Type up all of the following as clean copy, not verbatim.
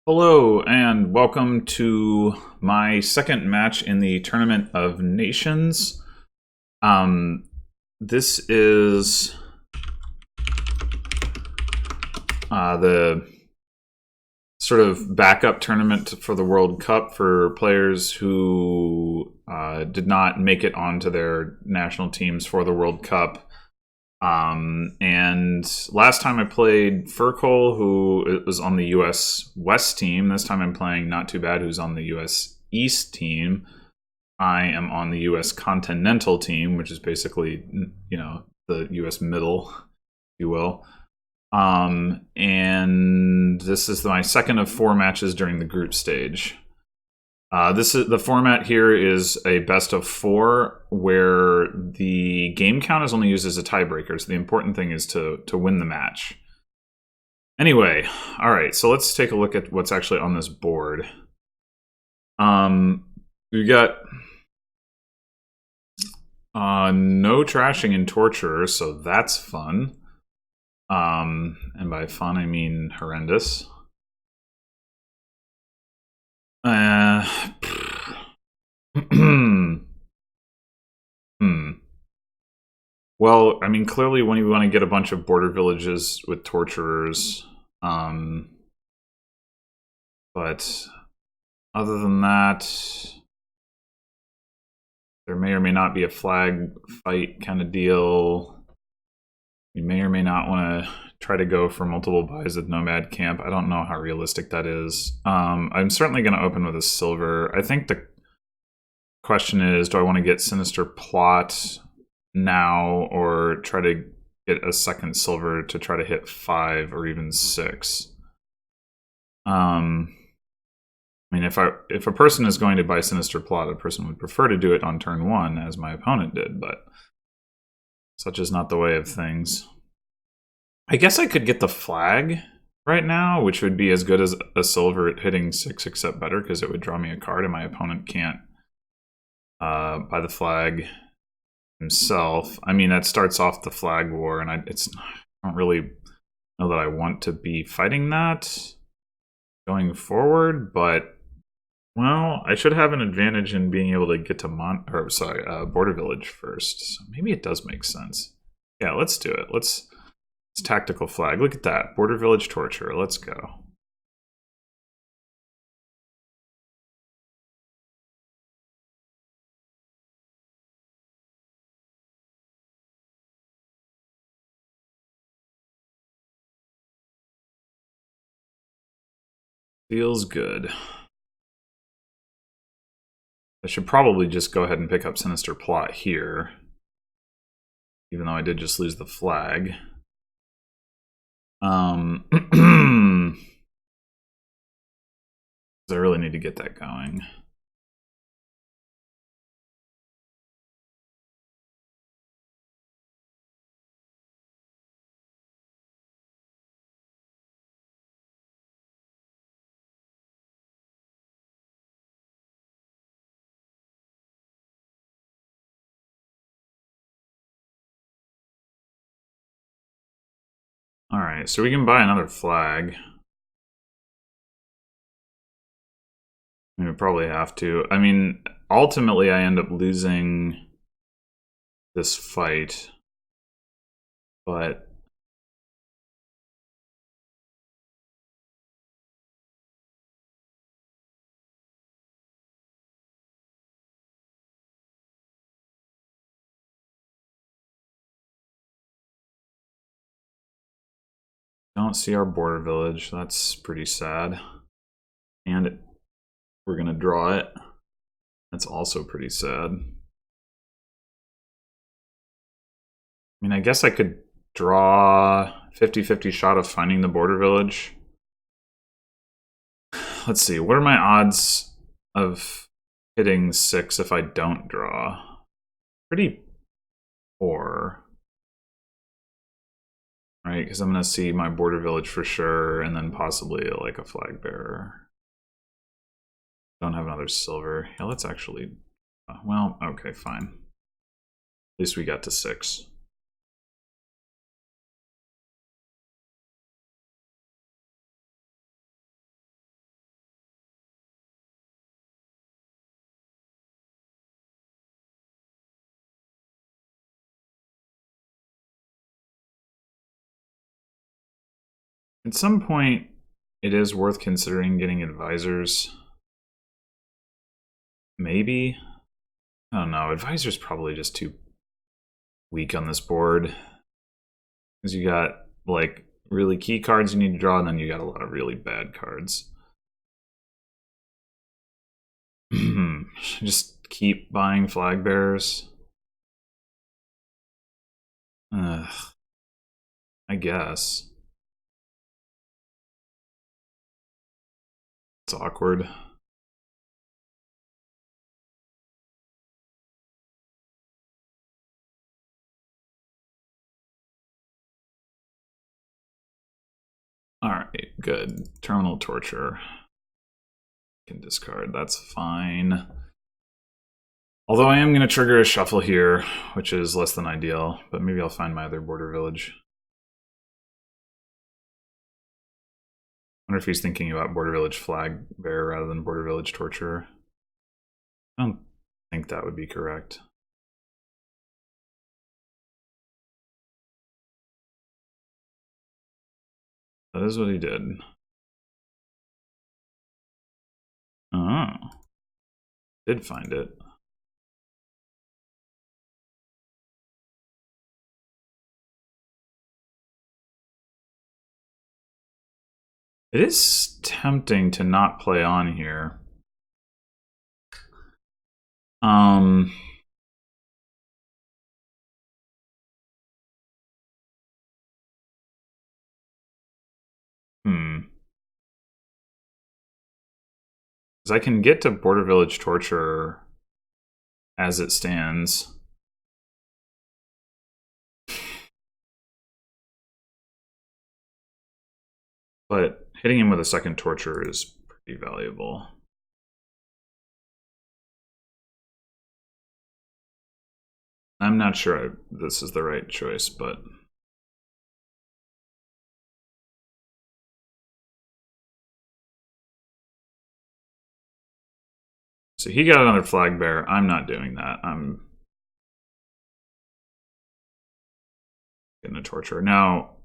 Hello and welcome to my second match in the Tournament of Nations. Um, this is the sort of backup tournament for the World Cup for players who did not make it onto their national teams for the World Cup. And last time I played Furcole, who was on the US West team. This time I'm playing Not Too Bad, who's on the US East team. I am on the US Continental team, which is basically, the US Middle, if you will. And this is my second of 4 matches during the group stage. The format here is a best of 4 where the game count is only used as a tiebreaker. So the important thing is to win the match. Anyway, all right. So let's take a look at what's actually on this board. We got no trashing and torture, so that's fun. And by fun I mean horrendous. Well, I mean, clearly when you want to get a bunch of border villages with torturers, but other than that, there may or may not be a flag fight kind of deal. You may or may not want to try to go for multiple buys at Nomad Camp. I don't know how realistic that is. I'm certainly going to open with a silver. I think the question is, do I want to get Sinister Plot now or try to get a second silver to try to hit 5 or even 6? I mean, if a person is going to buy Sinister Plot, a person would prefer to do it on turn 1, as my opponent did, but such is not the way of things. I guess I could get the flag right now, which would be as good as a silver at hitting 6, except better, because it would draw me a card, and my opponent can't buy the flag himself. I mean, that starts off the flag war, and I don't really know that I want to be fighting that going forward, but well, I should have an advantage in being able to get to Border Village first. So maybe it does make sense. Yeah, let's do it. It's tactical flag. Look at that. Border Village torture. Let's go. Feels good. I should probably just go ahead and pick up Sinister Plot here, even though I did just lose the flag. I really need to get that going. Alright, so we can buy another flag. We would probably have to. I mean, ultimately I end up losing this fight. But don't see our border village. That's pretty sad. And we're going to draw it. That's also pretty sad. I mean, I guess I could draw 50-50 shot of finding the border village. Let's see. What are my odds of hitting 6 if I don't draw? Pretty poor. Right, because I'm going to see my border village for sure, and then possibly like a flag bearer. Don't have another silver. Yeah, let's actually... well, okay, fine. At least we got to 6. At some point, it is worth considering getting advisors. Maybe. I don't know. Advisor's probably just too weak on this board. Because you got, like, really key cards you need to draw, and then you got a lot of really bad cards. Just keep buying flag bearers. I guess. It's awkward. Alright, good. Terminal torture. Can discard, that's fine. Although I am going to trigger a shuffle here, which is less than ideal, but maybe I'll find my other border village. I wonder if he's thinking about border village flag bearer rather than border village torturer. I don't think that would be correct. That is what he did. Oh. Did find it. It is tempting to not play on here. Because I can get to border village torture as it stands. But hitting him with a second torture is pretty valuable. I'm not sure this is the right choice, but... So he got another flag bearer. I'm not doing that. I'm getting a torture. Now,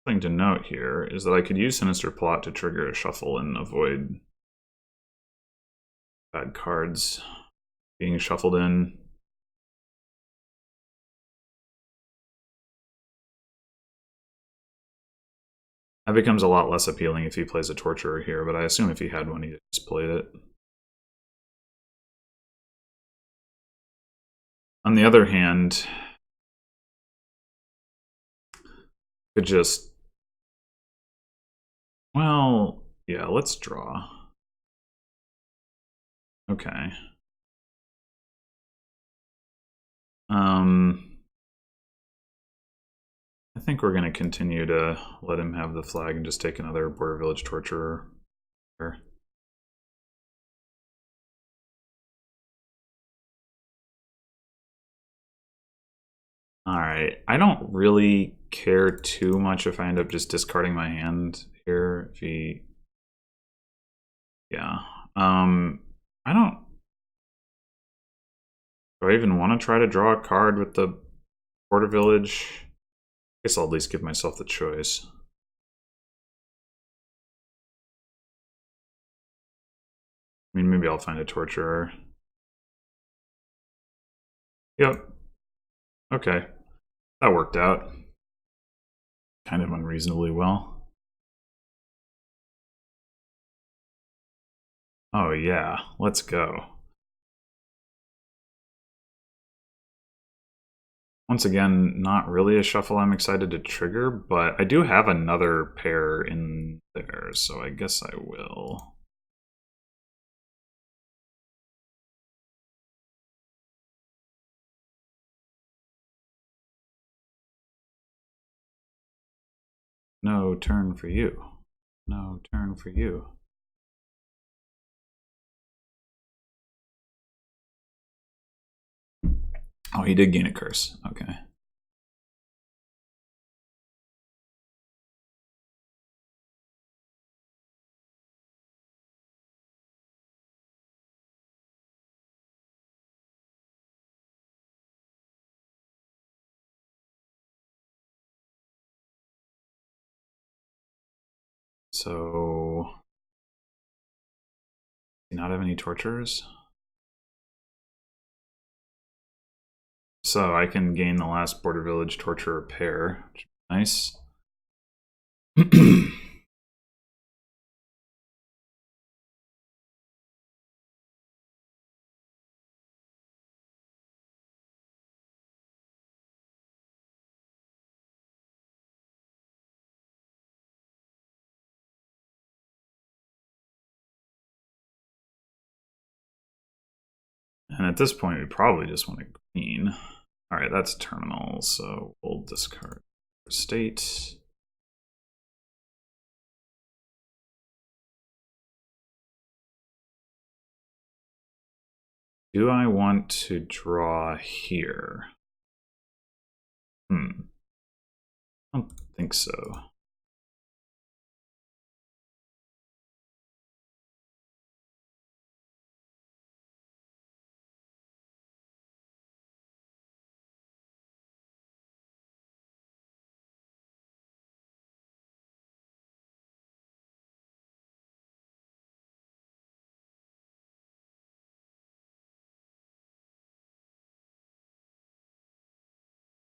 thing to note here is that I could use Sinister Plot to trigger a shuffle and avoid bad cards being shuffled in. That becomes a lot less appealing if he plays a Torturer here, but I assume if he had one, he just played it. On the other hand, could just... Well, yeah, let's draw. Okay. I think we're going to continue to let him have the flag and just take another Border Village Torturer. Alright, I don't really care too much if I end up just discarding my hand here. If he... Yeah. I don't... Do I even want to try to draw a card with the Border Village? I guess I'll at least give myself the choice. I mean, maybe I'll find a Torturer. Yep. Okay. That worked out. Kind of unreasonably well. Oh yeah, let's go. Once again, not really a shuffle I'm excited to trigger, but I do have another pair in there, so I guess I will. No turn for you. No turn for you. Oh, he did gain a curse. Okay. So, do you not have any tortures? So I can gain the last border village torture repair, which is nice. And at this point, we probably just want to green. All right, that's terminal, so we'll discard state. Do I want to draw here? I don't think so.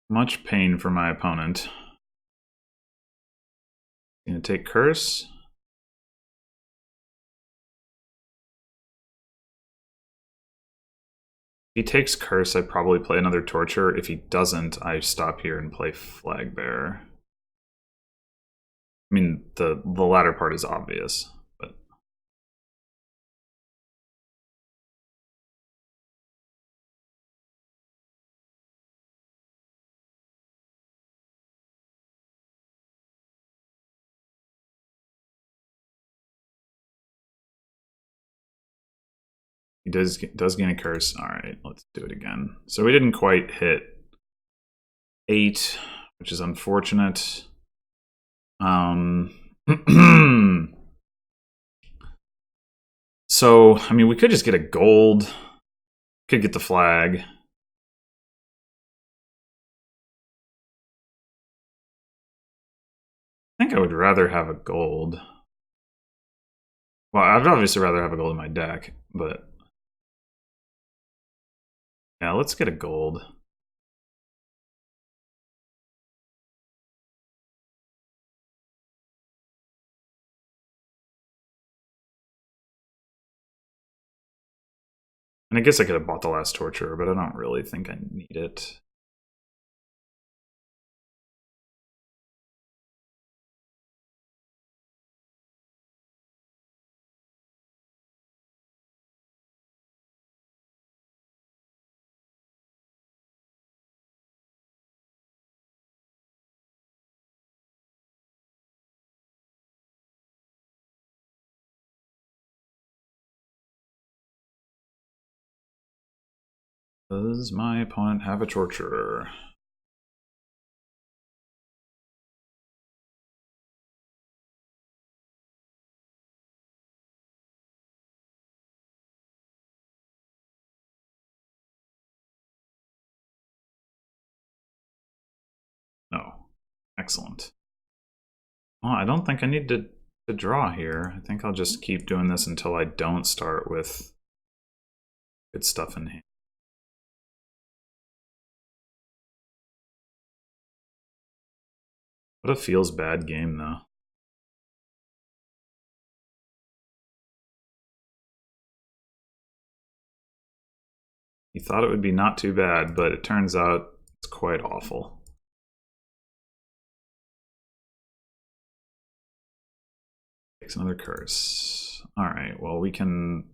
Much pain for my opponent. Gonna take curse. If he takes curse, I probably play another torture. If he doesn't, I stop here and play flag bear. I mean, the latter part is obvious, but he does gain a curse. All right, let's do it again. So we didn't quite hit 8, which is unfortunate. So, I mean, we could just get a gold. Could get the flag. I think I would rather have a gold. Well, I'd obviously rather have a gold in my deck, but yeah, let's get a gold. And I guess I could have bought the last torture, but I don't really think I need it. Does my opponent have a torturer? No. Excellent. Well, I don't think I need to draw here. I think I'll just keep doing this until I don't start with good stuff in hand. What a feels bad game, though. He thought it would be not too bad, but it turns out it's quite awful. Takes another curse. Alright, well, we can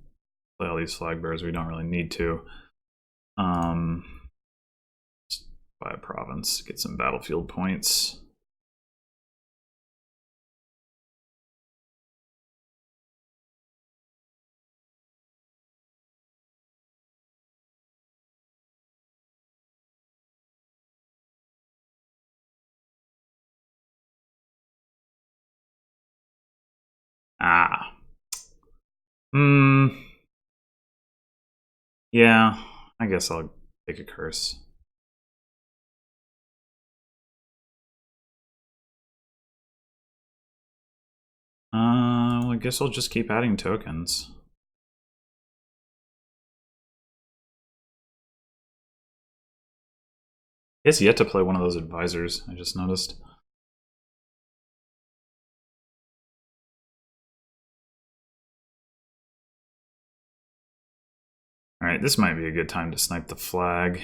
play all these flag bears. We don't really need to. Just buy a province, get some battlefield points. Ah. Yeah, I guess I'll take a curse. Well, I guess I'll just keep adding tokens. He has yet to play one of those advisors, I just noticed. Alright, this might be a good time to snipe the flag.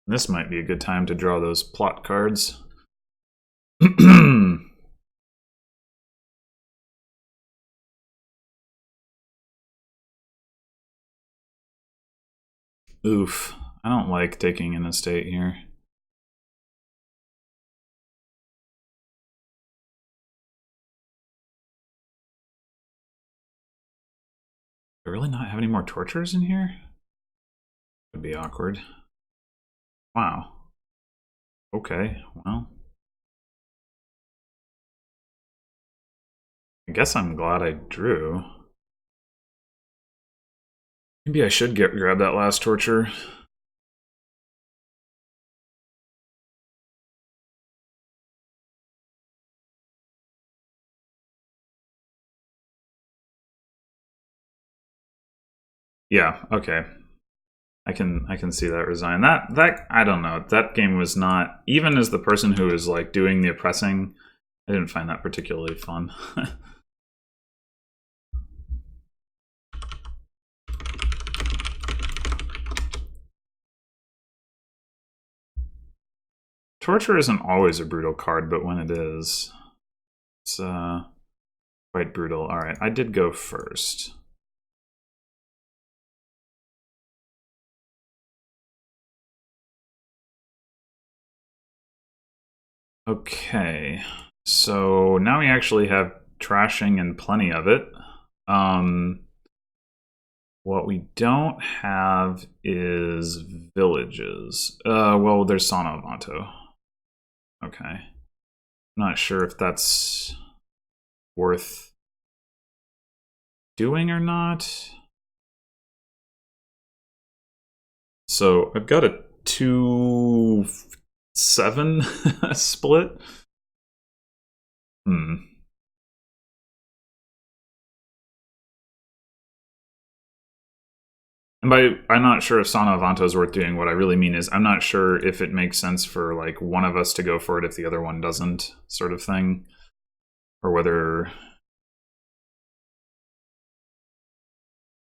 This might be a good time to draw those plot cards. Oof. I don't like taking an estate here. Do I really not have any more tortures in here? Would be awkward. Wow. Okay, well. I guess I'm glad I drew. Maybe I should grab that last torture. Yeah, okay. I can see that resign. That I don't know. That game was not, even as the person who is like doing the oppressing, I didn't find that particularly fun. Torture isn't always a brutal card, but when it is, it's quite brutal. All right, I did go first. Okay, so now we actually have trashing and plenty of it. What we don't have is villages. Well, there's Sanavanto. Okay. I'm not sure if that's worth doing or not. So I've got a 2-7 split. And by I'm not sure if Sana Avanto is worth doing, what I really mean is I'm not sure if it makes sense for like one of us to go for it if the other one doesn't, sort of thing. Or whether,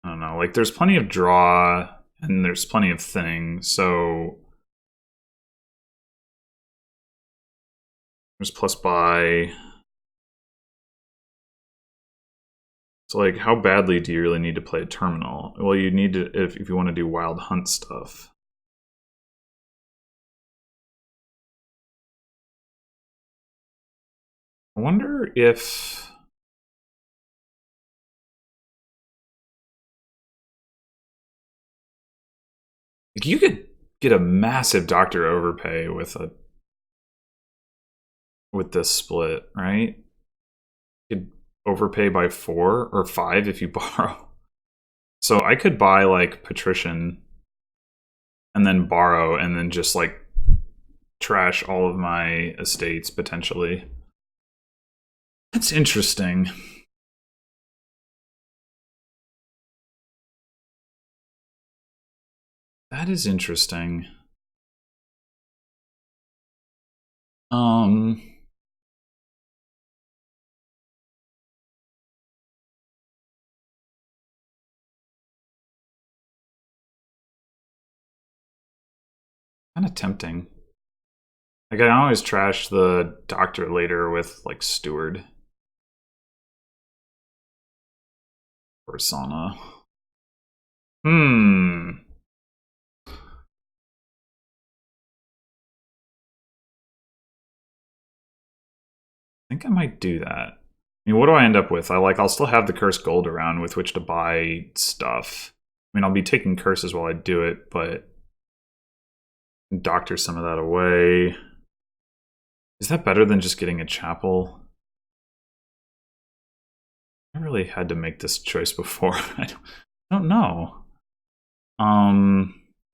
I don't know, like there's plenty of draw and there's plenty of thinning, so there's plus buy. So like how badly do you really need to play a terminal? Well, you need to if you want to do wild hunt stuff. I wonder if you could get a massive doctor overpay with this split, right? You could overpay by 4 or 5 if you borrow. So I could buy like Patrician and then borrow and then just like trash all of my estates potentially. That's interesting. That is interesting. Kind of tempting. Like I always trash the doctor later with like steward or sauna. I think I might do that. I mean, what do I end up with? I'll still have the cursed gold around with which to buy stuff. I mean, I'll be taking curses while I do it, but doctor some of that away. Is that better than just getting a chapel? I really had to make this choice before. I don't know.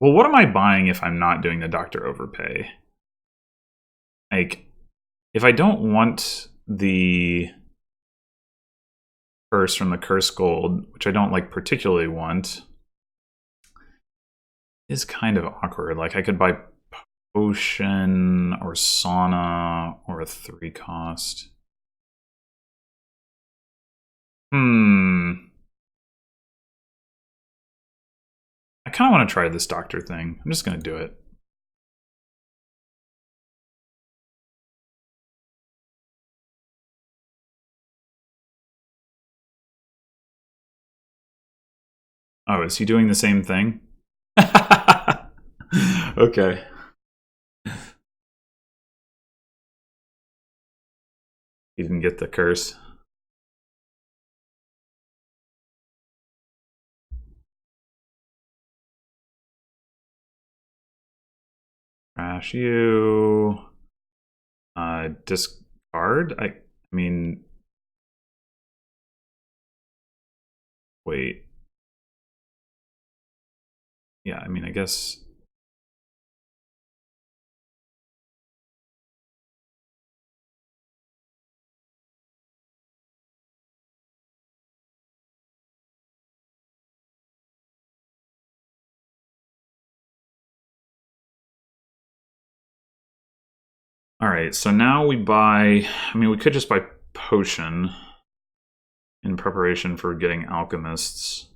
Well, what am I buying if I'm not doing the doctor overpay? Like, if I don't want the curse from the curse gold, which I don't like particularly want, is kind of awkward. Like, I could buy potion or sauna or a 3 cost. I kind of want to try this doctor thing. I'm just going to do it. Oh, is he doing the same thing? Okay. He didn't get the curse. Crash you. Discard? I mean... Wait. Yeah, I mean, I guess... All right, so now we buy... I mean, we could just buy potion in preparation for getting alchemists.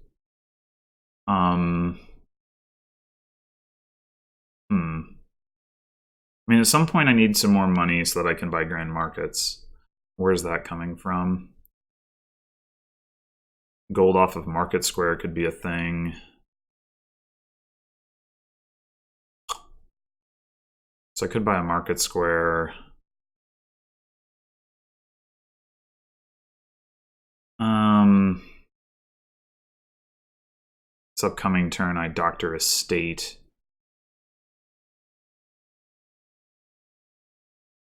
I mean, at some point I need some more money so that I can buy grand markets. Where's that coming from? Gold off of Market Square could be a thing. So I could buy a Market Square. This upcoming turn I doctor a state.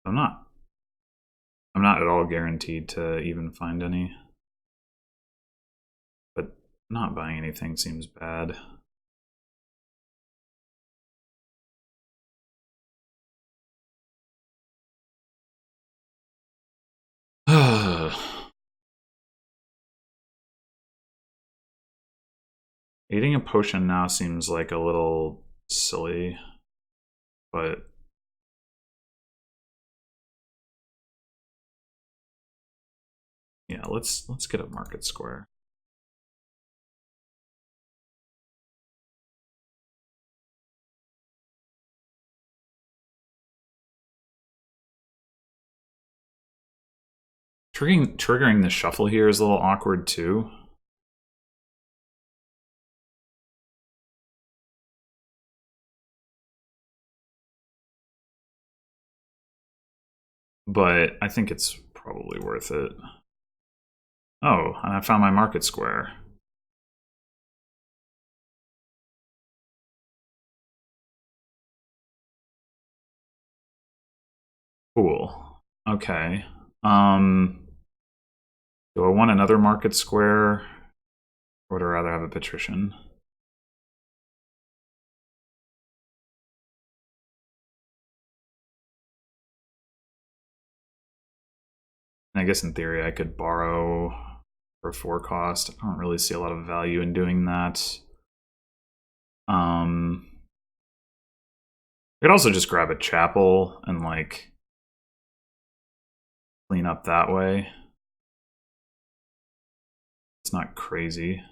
I'm not at all guaranteed to even find any. But not buying anything seems bad. Eating a potion now seems like a little silly, but yeah, let's get a Market Square. Triggering the shuffle here is a little awkward too. But I think it's probably worth it. Oh, and I found my Market Square. Cool. Okay. Do I want another Market Square? Or would I rather have a patrician? And I guess in theory I could borrow for 4 cost. I don't really see a lot of value in doing that. I could also just grab a chapel and like clean up that way. It's not crazy.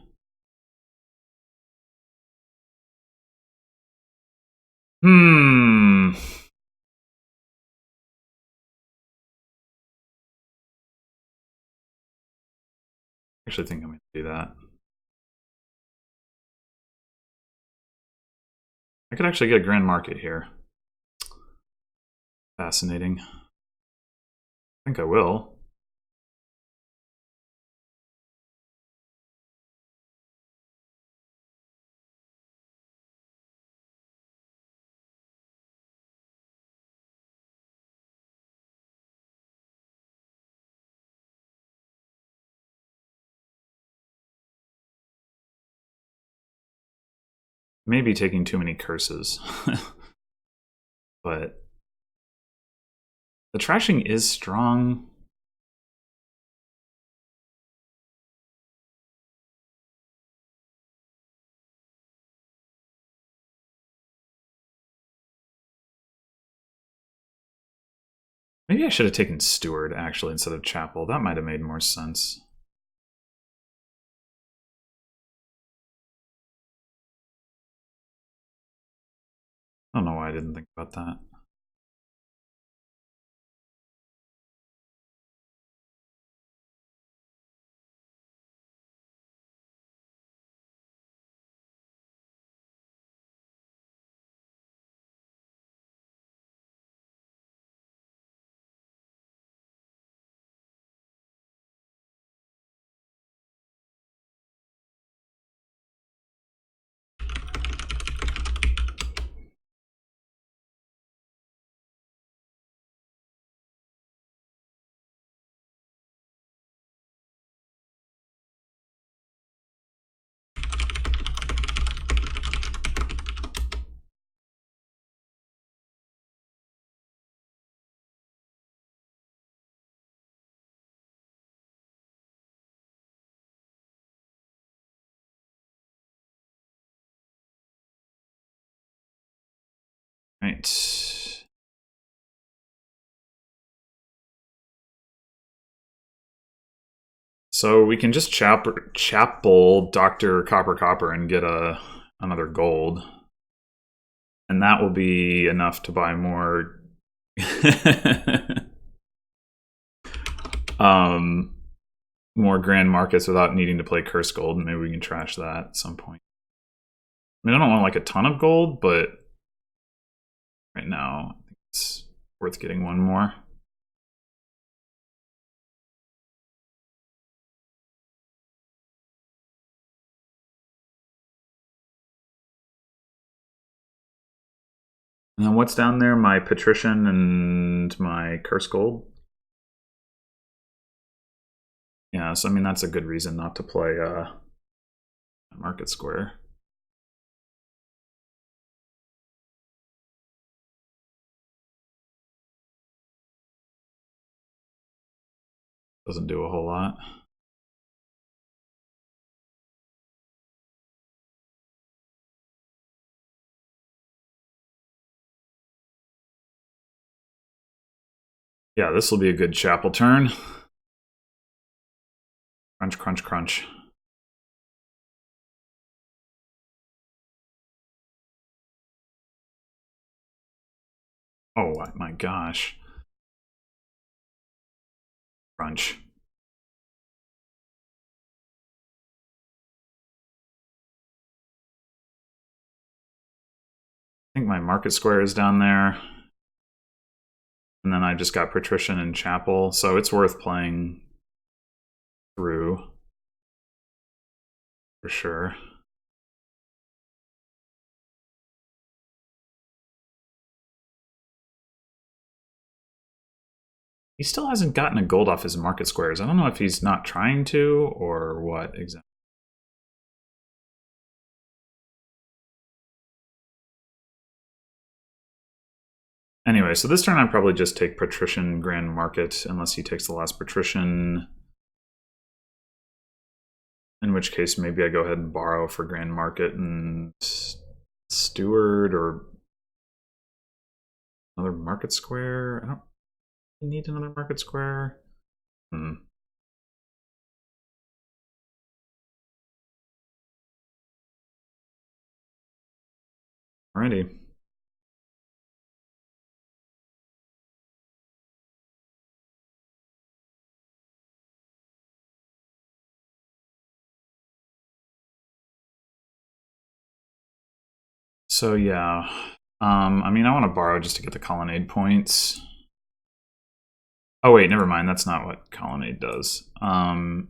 I actually think I'm going to do that. I could actually get a grand market here. Fascinating. I think I will. Maybe taking too many curses. But the trashing is strong. Maybe I should have taken Steward, actually, instead of Chapel. That might have made more sense. I don't know why I didn't think about that. Right. So we can just chapel Dr. Copper and get another gold. And that will be enough to buy more more grand markets without needing to play curse gold. Maybe we can trash that at some point. I mean, I don't want like a ton of gold, but right now I think it's worth getting one more. And then what's down there? My Patrician and my curse gold. Yeah, so I mean that's a good reason not to play Market Square. Doesn't do a whole lot. Yeah, this will be a good chapel turn. Crunch, crunch, crunch. Oh my gosh. Crunch. I think my Market Square is down there. And then I just got Patrician and Chapel, so it's worth playing through for sure. He still hasn't gotten a gold off his Market Squares. I don't know if he's not trying to or what exactly. Anyway, so this turn I'd probably just take Patrician Grand Market, unless he takes the last Patrician. In which case, maybe I go ahead and borrow for Grand Market and Steward or another Market Square. I don't need another Market Square. Alrighty. So yeah, I mean, I want to borrow just to get the colonnade points. Oh wait, never mind. That's not what colonnade does. When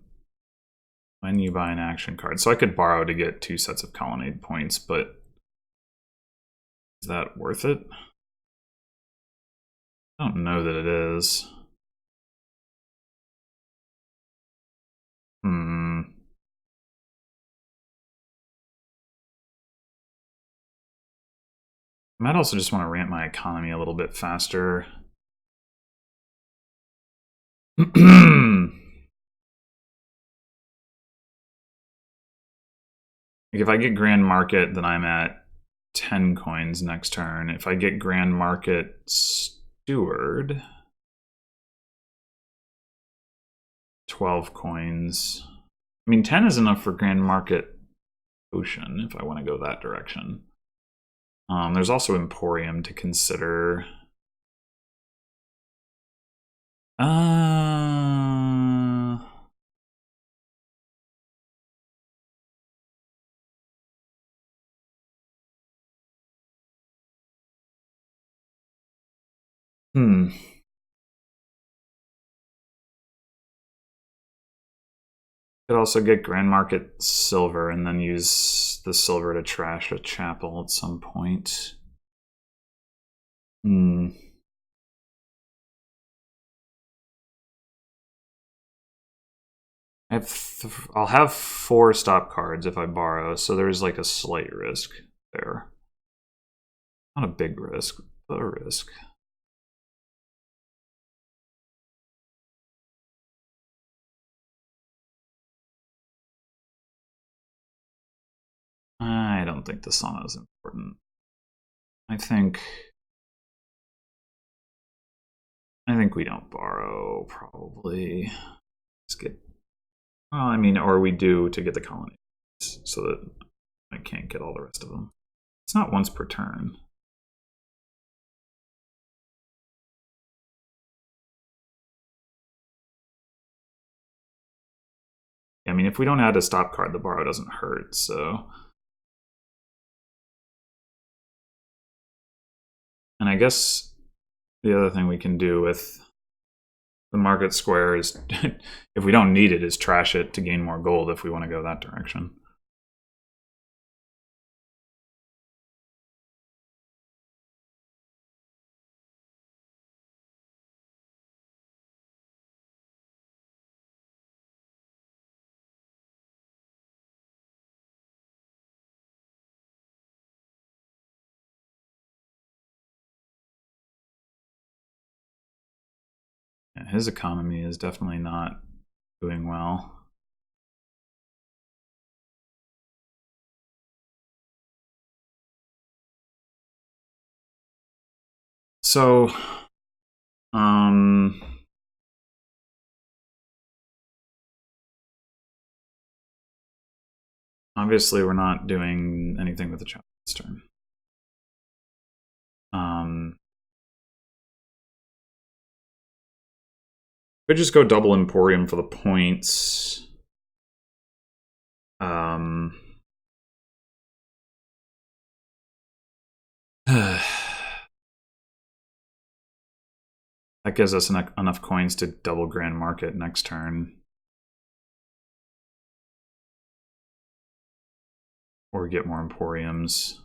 you buy an action card, so I could borrow to get 2 sets of colonnade points, but is that worth it? I don't know that it is. I might also just want to ramp my economy a little bit faster. If I get Grand Market, then I'm at 10 coins next turn. If I get Grand Market Steward, 12 coins. I mean, 10 is enough for Grand Market Ocean if I want to go that direction. There's also Emporium to consider. Could also get Grand Market Silver and then use the silver to trash a chapel at some point. I'll have 4 stop cards if I borrow, so there's like a slight risk there. Not a big risk, but a risk. I don't think the sauna is important. I think we don't borrow, probably. Let's get, well, I mean, or we do to get the colony, so that I can't get all the rest of them. It's not once per turn. I mean, if we don't add a stop card, the borrow doesn't hurt, so. And I guess the other thing we can do with the market square is, if we don't need it, is trash it to gain more gold if we want to go that direction. Yeah, his economy is definitely not doing well. So, obviously we're not doing anything with the chapel this turn. Could just go double Emporium for the points. That gives us enough coins to double Grand Market next turn. Or get more Emporiums.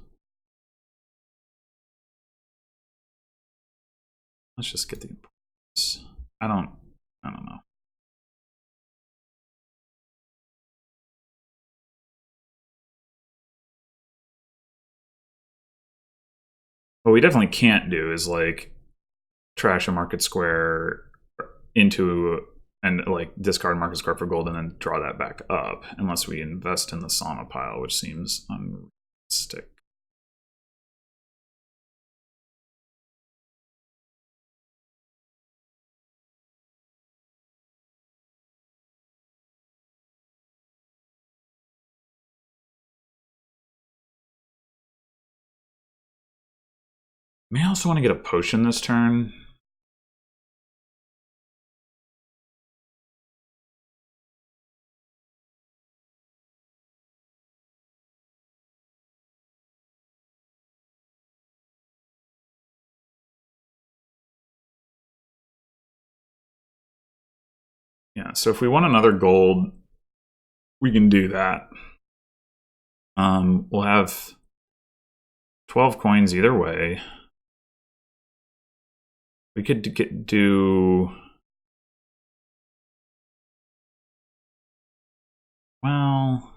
Let's just get the Emporiums. I don't know. What we definitely can't do is like trash a market square into and like discard market square for gold and then draw that back up, unless we invest in the sauna pile, which seems unrealistic. May I also want to get a potion this turn? Yeah, so if we want another gold, we can do that. We'll have 12 coins either way. We could do... Well...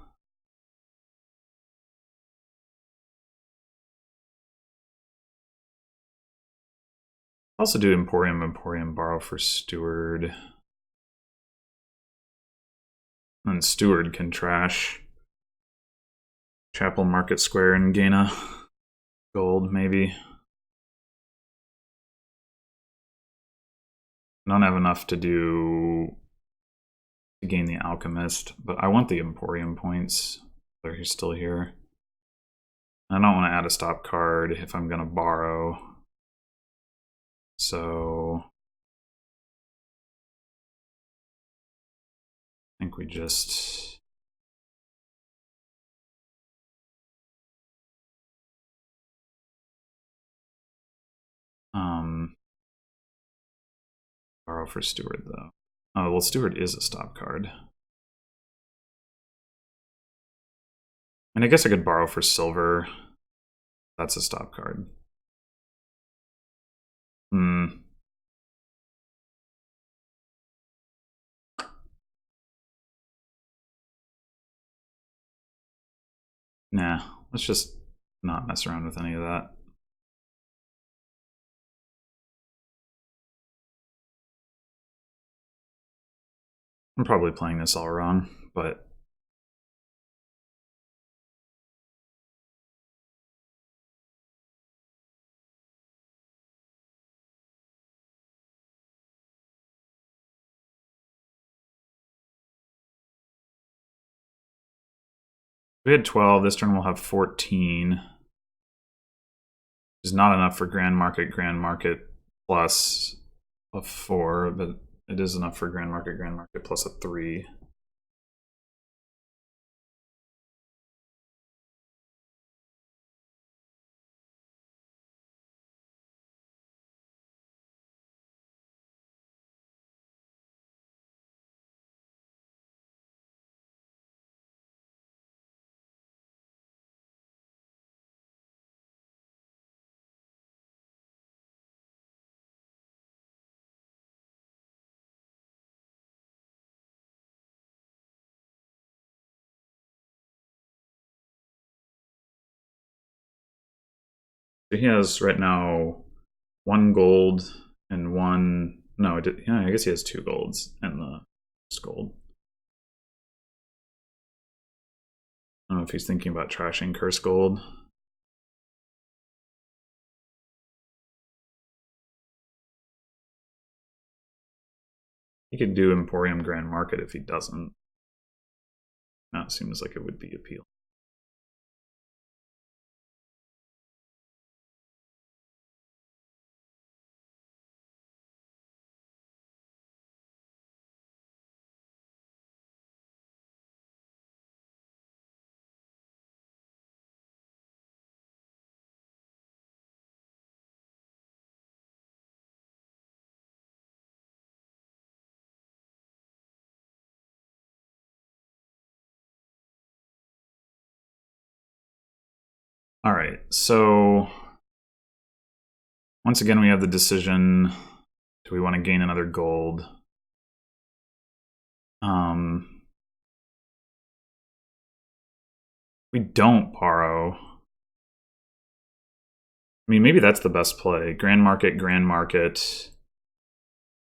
Also do Emporium, borrow for Steward. And Steward can trash Chapel Market Square and gain a gold, maybe. I don't have enough to gain the Alchemist, but I want the Emporium points. They're still here. I don't want to add a stop card if I'm going to borrow. So I think we just borrow for Steward though. Oh, well, Steward is a stop card. And I guess I could borrow for Silver. That's a stop card. Nah, let's just not mess around with any of that. I'm probably playing this all wrong, but we had 12. This turn we'll have 14. Which is not enough for Grand Market plus a 4, but it is enough for Grand Market plus a 3. So he has right now 1 gold and 1. No, yeah, I guess he has 2 golds and the first gold. I don't know if he's thinking about trashing Curse Gold. He could do Emporium Grand Market if he doesn't. That seems like it would be appealing. All right, so once again we have the decision: do we want to gain another gold? We don't borrow. I mean, maybe that's the best play. Grand Market,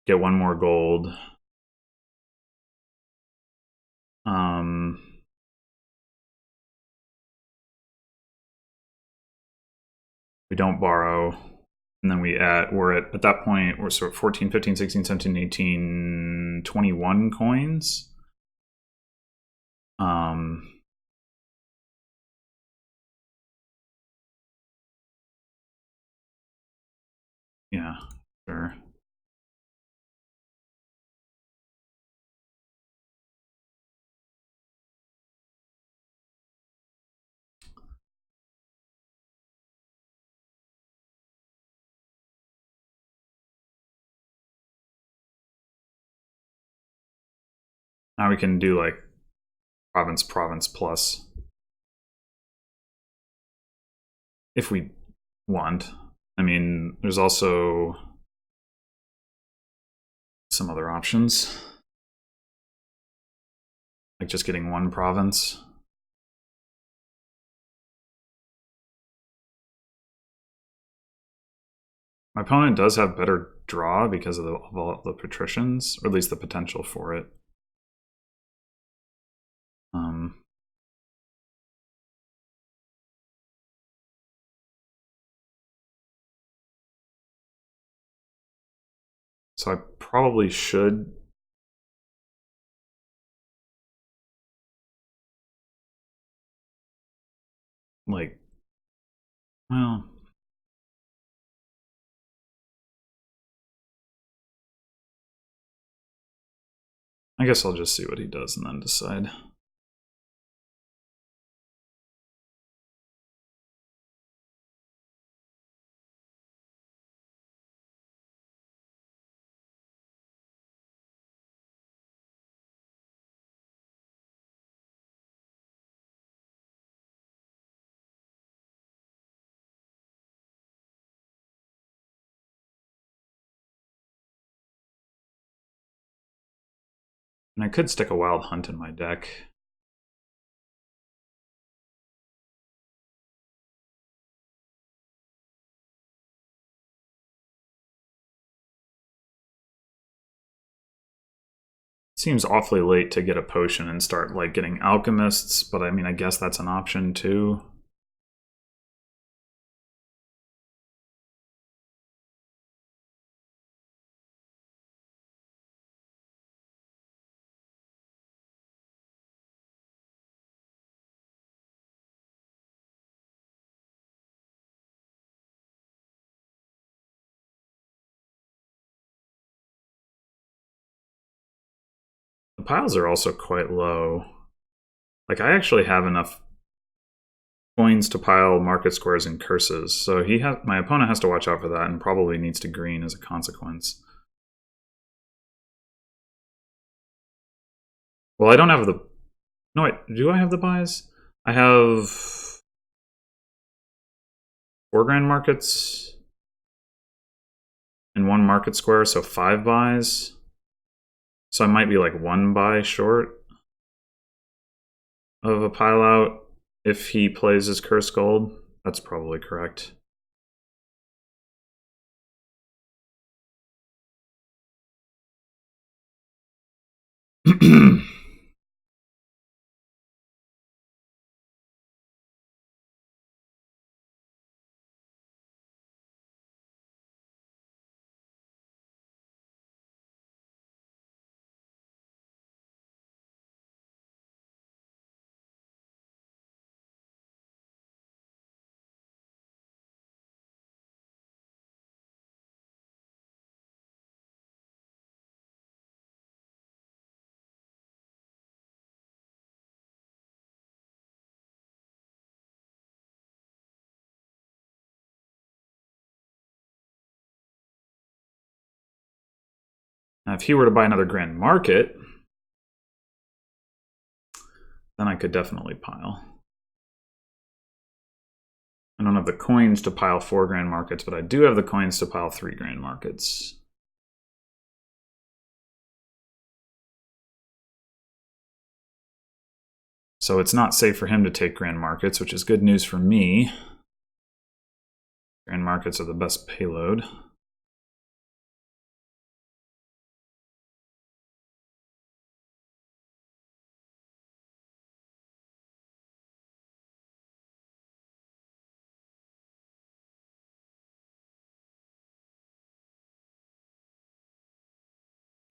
get 1 more gold. We don't borrow. And then we're at that point, we're sort of 14, 15, 16, 17, 18, 21 coins. Yeah, sure. Now we can do like province plus if we want. I mean, there's also some other options, like just getting 1 province. My opponent does have better draw because of all the patricians, or at least the potential for it. So I probably should like, well, I guess I'll just see what he does and then decide. And I could stick a Wild Hunt in my deck. Seems awfully late to get a potion and start like getting alchemists, but I mean, I guess that's an option too. The piles are also quite low. Like, I actually have enough coins to pile market squares and curses, so my opponent has to watch out for that and probably needs to green as a consequence. Well, I don't have the... No, wait, do I have the buys? I have 4 grand markets and 1 market square, so 5 buys. So I might be like 1 buy short of a pile out if he plays his cursed gold. That's probably correct. Now, if he were to buy another grand market, then I could definitely pile. I don't have the coins to pile 4 grand markets, but I do have the coins to pile 3 grand markets. So it's not safe for him to take grand markets, which is good news for me. Grand markets are the best payload.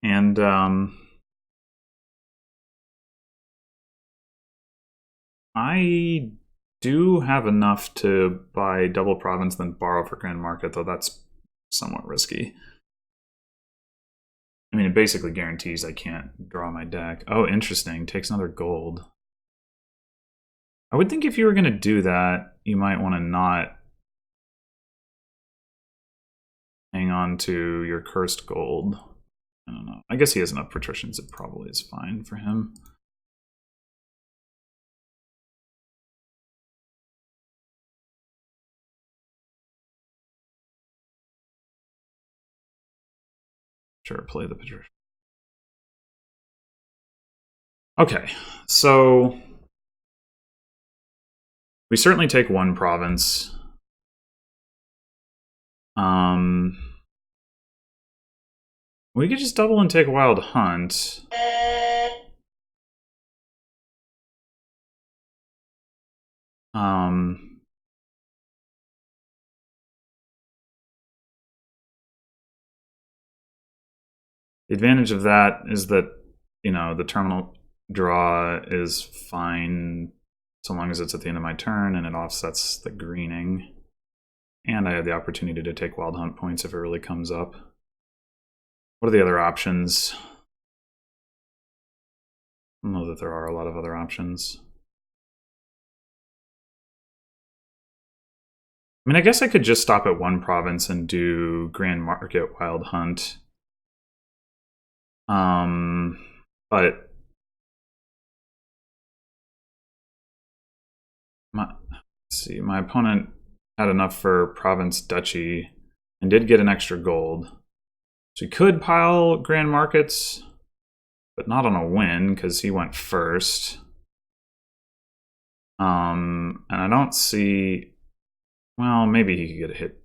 And I do have enough to buy double province, then borrow for grand market, though that's somewhat risky. I mean, it basically guarantees I can't draw my deck. Oh, interesting. Takes another gold. I would think if you were going to do that, you might want to not hang on to your cursed gold. I don't know. I guess he has enough patricians. It probably is fine for him. Sure, play the patrician. Okay, so we certainly take 1 province. We could just double and take Wild Hunt. The advantage of that is that, you know, the terminal draw is fine so long as it's at the end of my turn and it offsets the greening. And I have the opportunity to take Wild Hunt points if it really comes up. What are the other options? I don't know that there are a lot of other options. I mean, I guess I could just stop at one province and do Grand Market Wild Hunt. But let's see, my opponent had enough for Province Duchy and did get an extra gold. So he could pile Grand Markets, but not on a win because he went first. And I don't see, well, maybe he could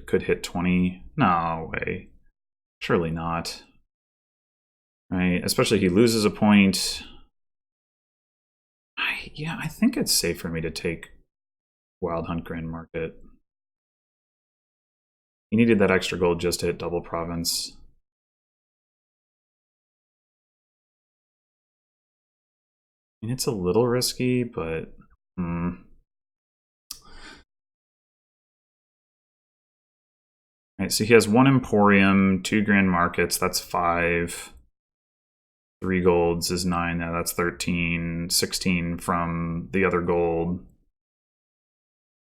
could hit 20. No way. Surely not. Right? Especially he loses a point. Yeah, I think it's safe for me to take Wild Hunt Grand Market. He needed that extra gold just to hit double province. I mean, it's a little risky, but Right, so he has 1 Emporium, 2 Grand Markets, that's 5. 3 golds is 9, now that's 13, 16 from the other gold.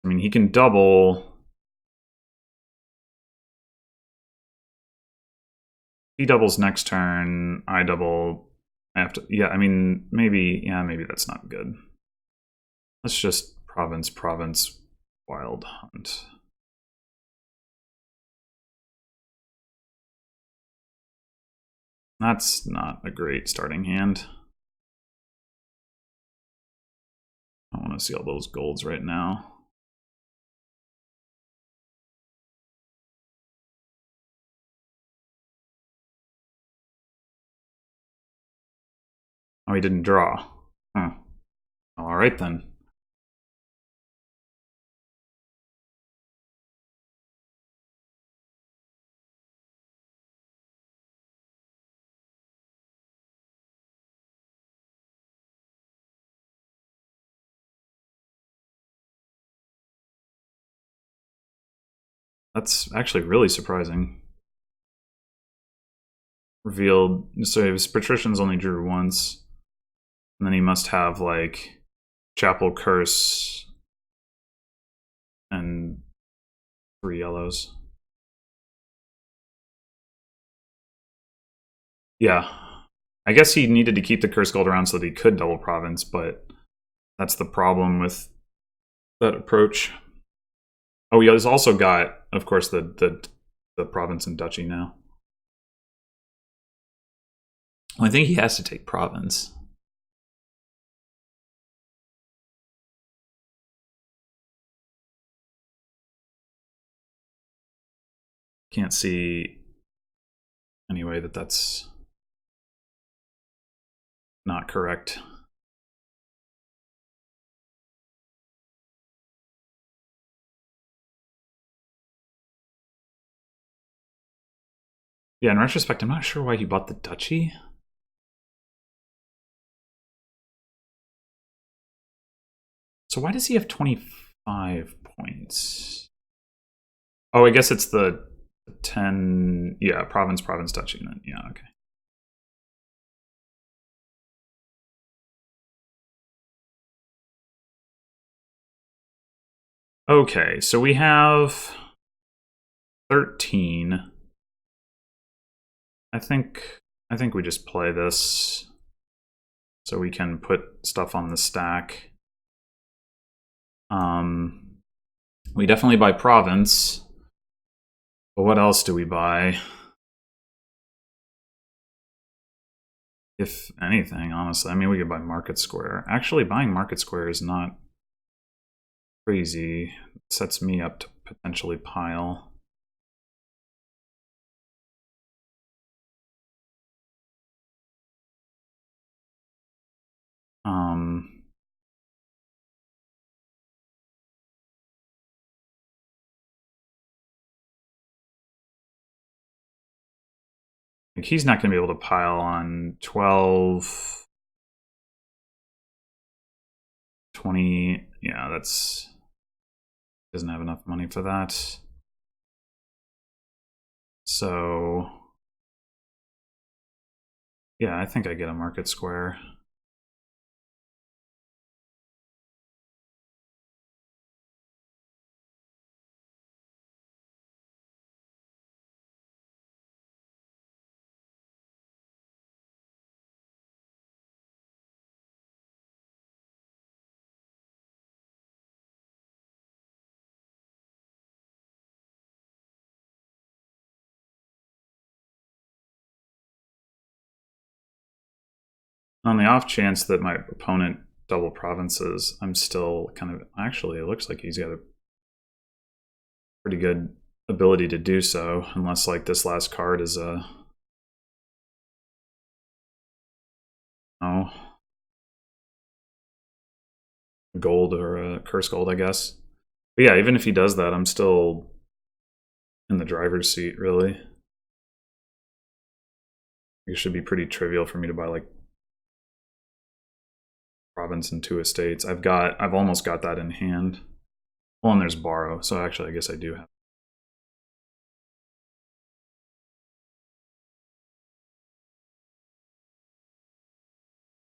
I mean, he can double. He doubles next turn, I double. I have to, yeah, I mean, maybe that's not good. Let's just province, Wild Hunt. That's not a great starting hand. I want to see all those golds right now. Oh, he didn't draw. Huh. All right then. That's actually really surprising. Revealed, so his patricians only drew once, and then he must have like Chapel Curse and 3 yellows. Yeah, I guess he needed to keep the Curse Gold around so that he could double province, but that's the problem with that approach. Oh, he has also got, of course, the province and duchy now. Well, I think he has to take province. Can't see any way that that's not correct. Yeah, in retrospect, I'm not sure why he bought the duchy. So why does he have 25 points? Oh, I guess it's the 10, yeah, province, duchy, then, yeah, okay. Okay, so we have 13. I think we just play this so we can put stuff on the stack. We definitely buy province, but what else do we buy? If anything, honestly, I mean, we could buy Market Square. Actually, buying Market Square is not crazy. It sets me up to potentially pile. Um, like he's not going to be able to pile on 12, 20. Yeah, that's doesn't have enough money for that. So yeah, I think I get a market square. On the off chance that my opponent double provinces, I'm still kind of actually it looks like he's got a pretty good ability to do so, unless like this last card is a gold or a curse gold, I guess. But yeah, even if he does that, I'm still in the driver's seat, really. It should be pretty trivial for me to buy like province and 2 estates. I've almost got that in hand. Well, and there's borrow, so actually I guess I do have.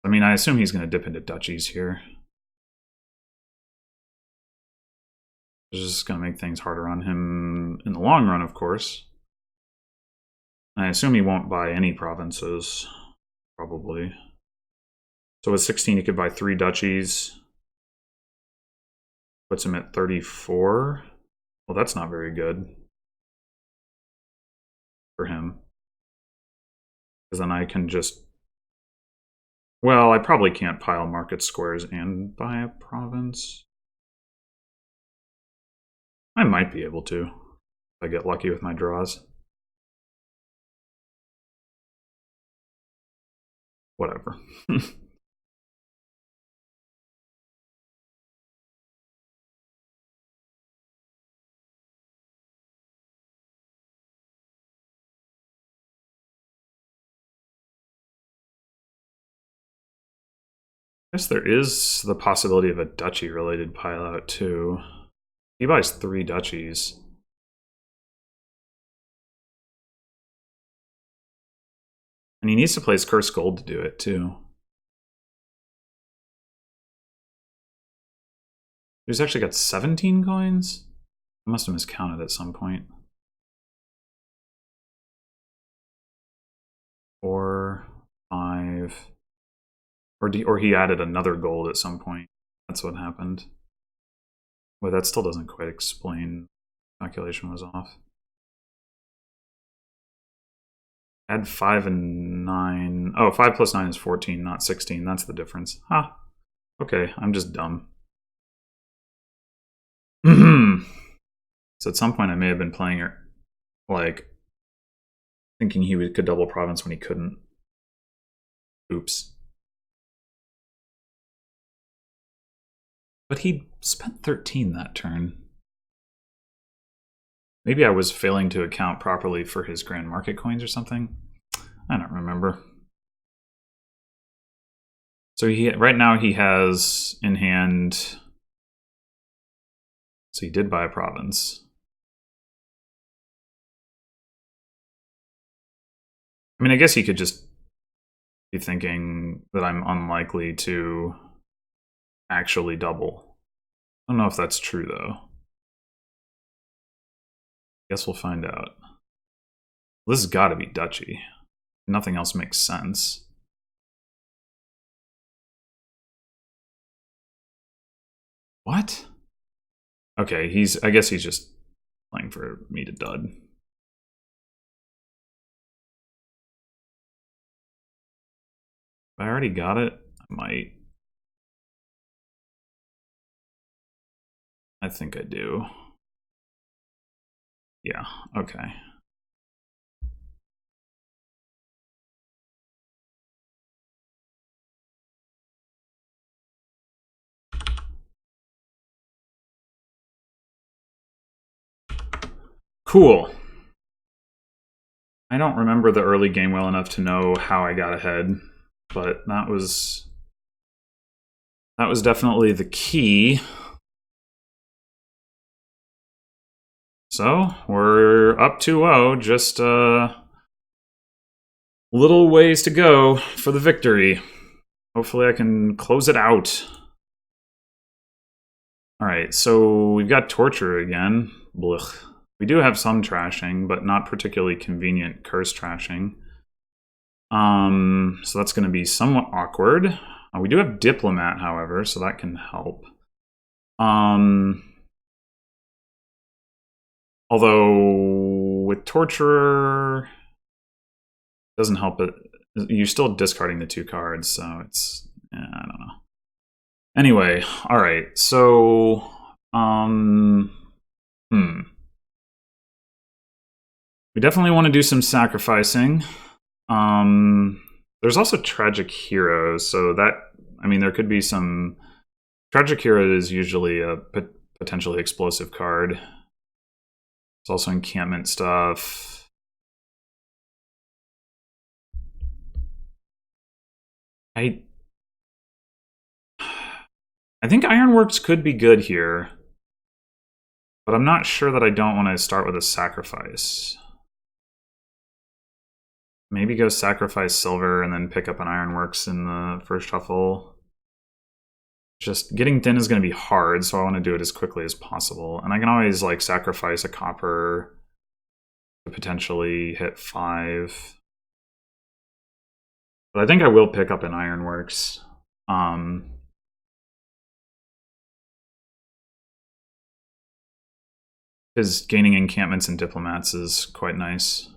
I mean, I assume he's going to dip into duchies here. It's just going to make things harder on him in the long run, of course. I assume he won't buy any provinces, probably. So with 16, he could buy 3 duchies. Puts him at 34. Well, that's not very good for him. Because then I can just... Well, I probably can't pile market squares and buy a province. I might be able to, if I get lucky with my draws. Whatever. I guess there is the possibility of a duchy-related pile-out, too. He buys 3 duchies. And he needs to place Curse Gold to do it, too. He's actually got 17 coins? I must have miscounted at some point. 4, 5... Or he added another gold at some point. That's what happened. Well, that still doesn't quite explain. Calculation was off. Add 5 and 9. Oh, 5 plus 9 is 14, not 16. That's the difference. Huh. Okay, I'm just dumb. So at some point I may have been playing it like thinking he could double province when he couldn't. Oops. But he spent 13 that turn. Maybe I was failing to account properly for his grand market coins or something. I don't remember. So right now he has in hand. So he did buy a province. I mean, I guess he could just be thinking that I'm unlikely to actually double. I don't know if that's true, though. Guess we'll find out. This has got to be duchy. Nothing else makes sense. What? Okay, I guess he's just playing for me to dud. If I already got it, I might. I think I do. Yeah, okay. Cool. I don't remember the early game well enough to know how I got ahead, but that was definitely the key. So we're up 2-0, just little ways to go for the victory. Hopefully I can close it out. Alright, so we've got torture again. Blech. We do have some trashing, but not particularly convenient curse trashing. So that's going to be somewhat awkward. We do have diplomat, however, so that can help. Although with torturer, doesn't help it. You're still discarding the 2 cards, so it's, I don't know. Anyway, all right. So, we definitely want to do some sacrificing. There's also tragic heroes, so that, I mean, there could be some. Tragic hero is usually a potentially explosive card. There's also encampment stuff. I think Ironworks could be good here, but I'm not sure that I don't want to start with a sacrifice. Maybe go sacrifice silver and then pick up an Ironworks in the first shuffle. Just getting thin is going to be hard, so I want to do it as quickly as possible. And I can always like sacrifice a copper to potentially hit 5. But I think I will pick up an Ironworks. Because gaining encampments and diplomats is quite nice.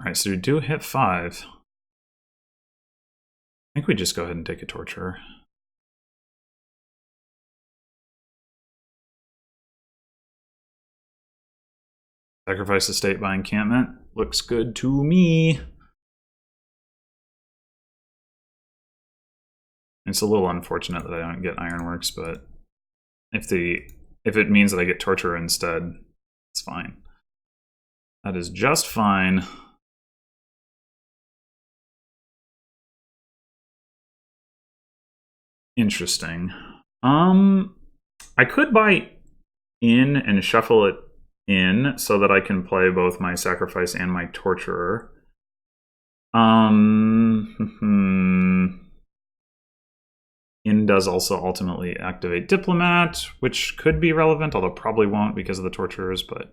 Alright, so we do hit 5. I think we just go ahead and take a torturer. Sacrifice the state by encampment. Looks good to me. It's a little unfortunate that I don't get Ironworks, but if it means that I get torturer instead, it's fine. That is just fine. Interesting. I could buy in and shuffle it in so that I can play both my sacrifice and my torturer. In does also ultimately activate diplomat, which could be relevant, although probably won't because of the torturers, but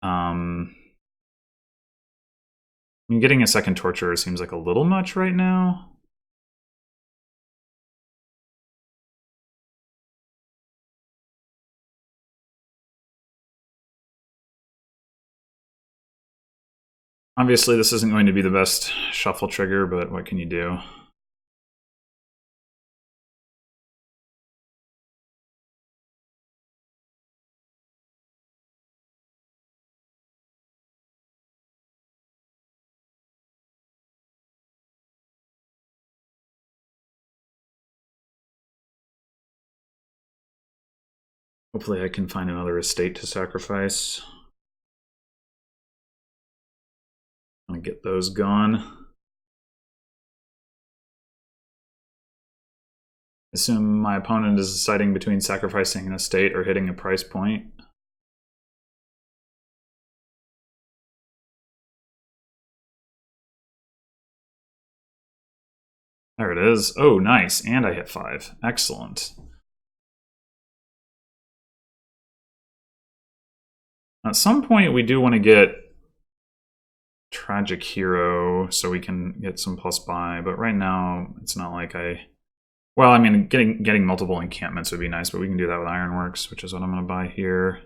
I mean, getting a second torturer seems like a little much right now. Obviously, this isn't going to be the best shuffle trigger, but what can you do? Hopefully I can find another estate to sacrifice. I'm gonna get those gone. Assume my opponent is deciding between sacrificing an estate or hitting a price point. There it is. Oh, nice. And I hit 5. Excellent. At some point, we do want to get Tragic Hero so we can get some plus buy, but right now, it's not like I... Well, I mean, getting multiple encampments would be nice, but we can do that with Ironworks, which is what I'm going to buy here.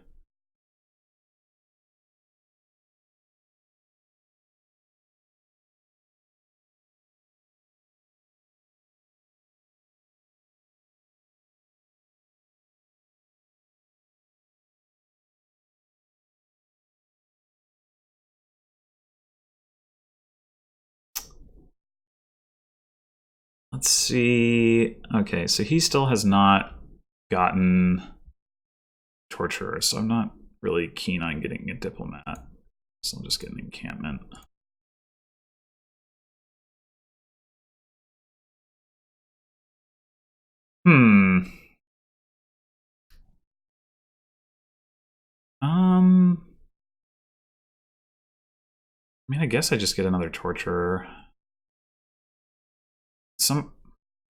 Let's see. Okay, so he still has not gotten torturer, so I'm not really keen on getting a diplomat. So I'll just get an encampment. Hmm. I mean, I guess I just get another torturer. At some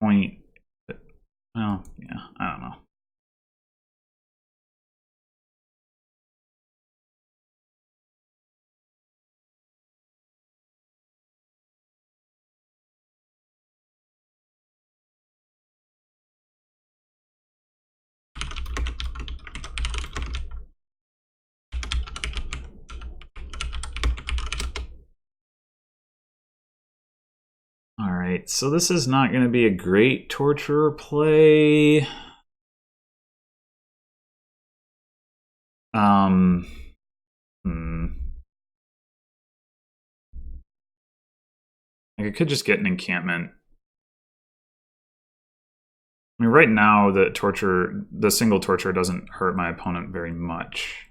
point, well, yeah, I don't know. All right, so this is not going to be a great torturer play. Um, hmm. Like I could just get an encampment. I mean, right now the single torture doesn't hurt my opponent very much.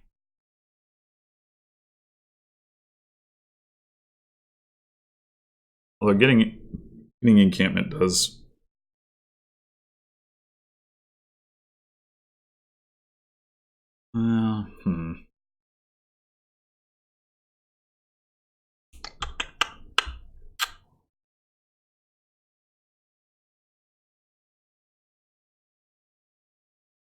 Although getting encampment does. Hmm.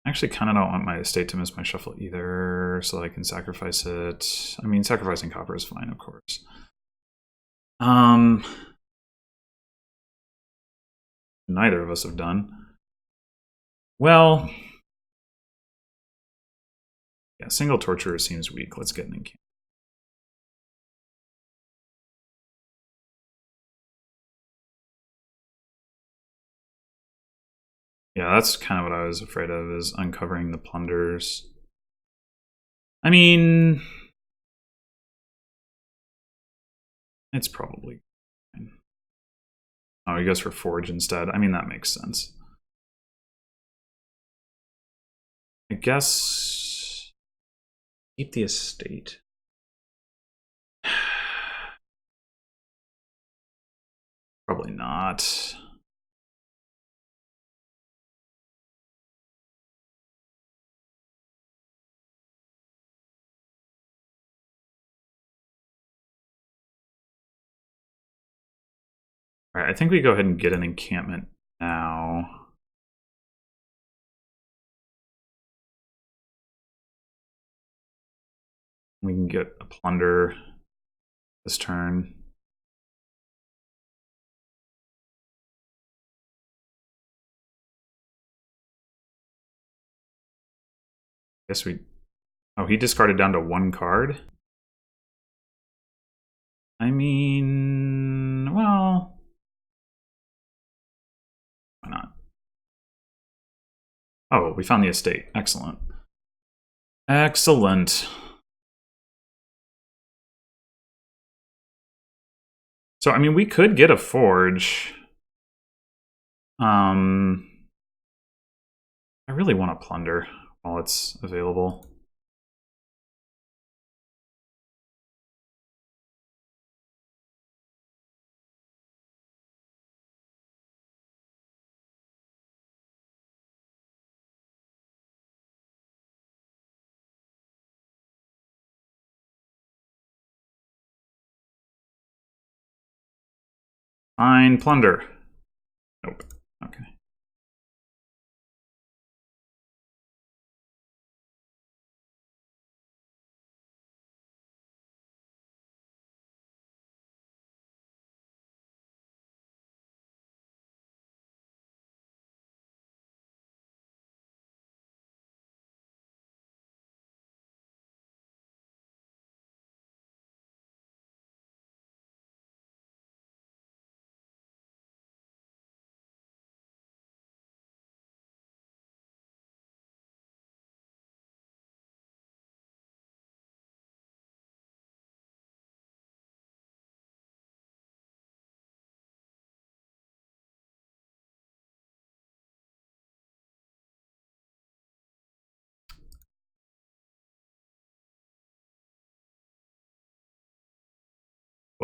I actually kind of don't want my estate to miss my shuffle either, so I can sacrifice it. I mean, sacrificing copper is fine, of course. Neither of us have done. Well, yeah, single torturer seems weak. Let's get an encampment. Yeah, that's kind of what I was afraid of, is uncovering the plunders. I mean, it's probably fine. Oh, he goes for forge instead. I mean, that makes sense. I guess keep the estate. Probably not. All right, I think we go ahead and get an encampment now. We can get a plunder this turn. Guess we. Oh, he discarded down to one card. I mean, well, why not? Oh, we found the estate. Excellent. Excellent. So, I mean, we could get a forge. I really want to plunder while it's available. Fine, plunder. Nope. Okay.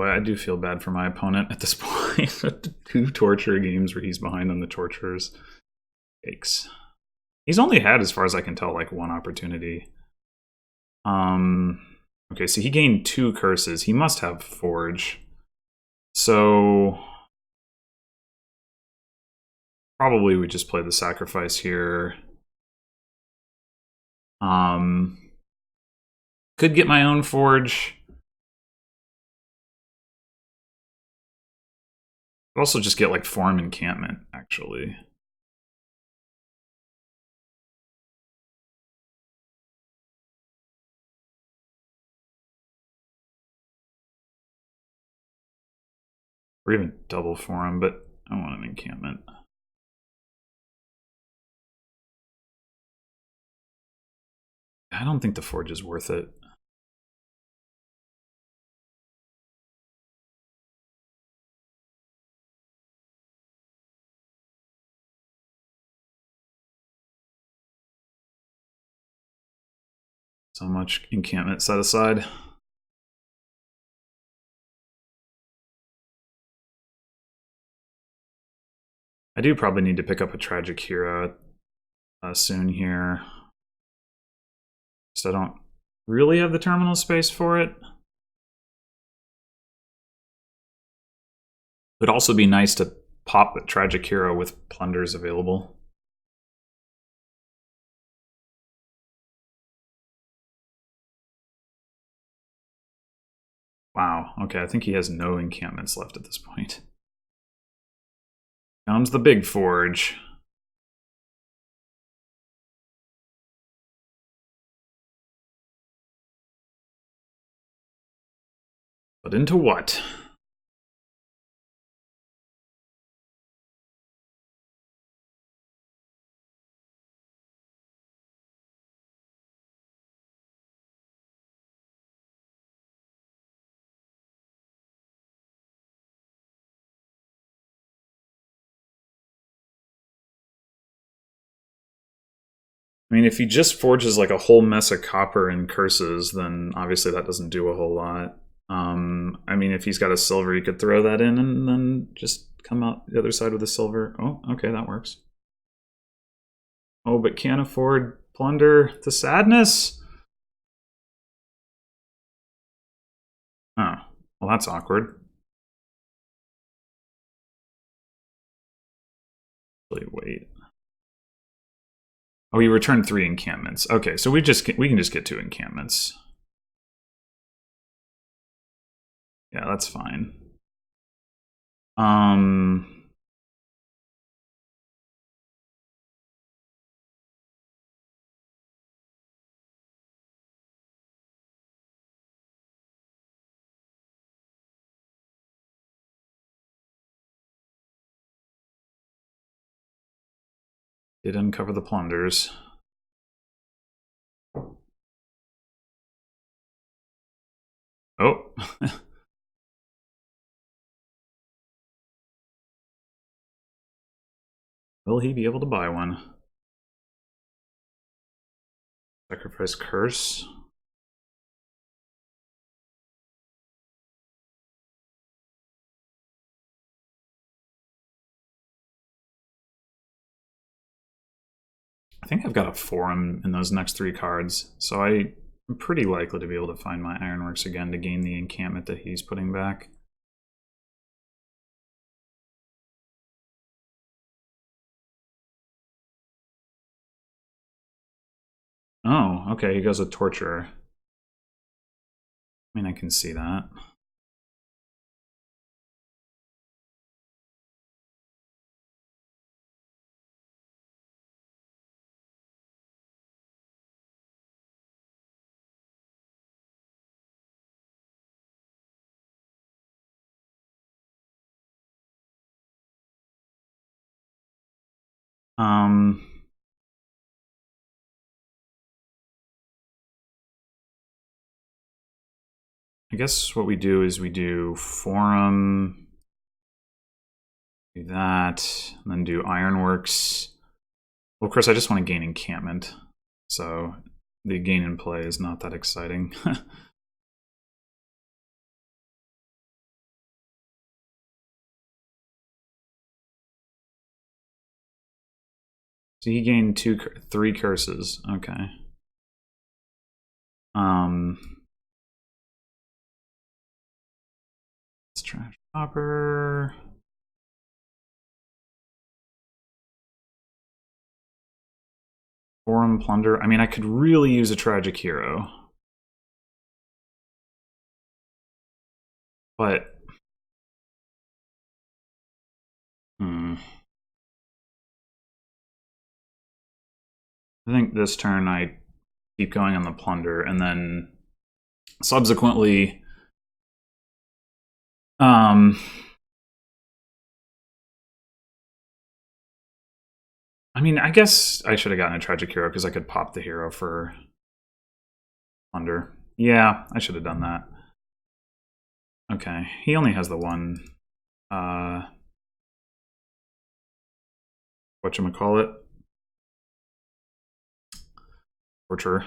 Boy, I do feel bad for my opponent at this point. 2 torture games where he's behind on the tortures. Yikes. He's only had, as far as I can tell, like 1 opportunity. Okay, so he gained 2 curses. He must have Forge. So probably we just play the sacrifice here. Could get my own Forge. Could also just get like Forum Encampment, actually. Or even double Forum, but I want an encampment. I don't think the Forge is worth it. So much encampment set aside. I do probably need to pick up a Tragic Hero soon here. So I don't really have the terminal space for it. It would also be nice to pop the Tragic Hero with plunders available. Wow, okay, I think he has no encampments left at this point. Comes the big Forge. But into what? I mean, if he just forges like a whole mess of copper and curses, then obviously that doesn't do a whole lot. I mean, if he's got a silver, he could throw that in and then just come out the other side with a silver. Oh, okay, that works. Oh, but can't afford plunder to sadness? Oh, well, that's awkward. Wait. Oh, you returned 3 encampments. Okay, so we can just get 2 encampments. Yeah, that's fine. Did uncover the plunders. Oh. Will he be able to buy one? Sacrifice curse. I think I've got a Forum in those next 3 cards, so I'm pretty likely to be able to find my Ironworks again to gain the encampment that he's putting back. Oh, okay, he goes with Torturer. I mean, I can see that. I guess what we do is we do Forum, do that, and then do Ironworks. Well, of course, I just want to gain encampment, so the gain in play is not that exciting. So he gained 3 curses. Okay. Let's trash hopper. Forum plunder. I mean, I could really use a tragic hero. But I think this turn I keep going on the plunder, and then subsequently I mean, I guess I should have gotten a tragic hero because I could pop the hero for plunder. Yeah, I should have done that. Okay, he only has the one whatchamacallit? Torture.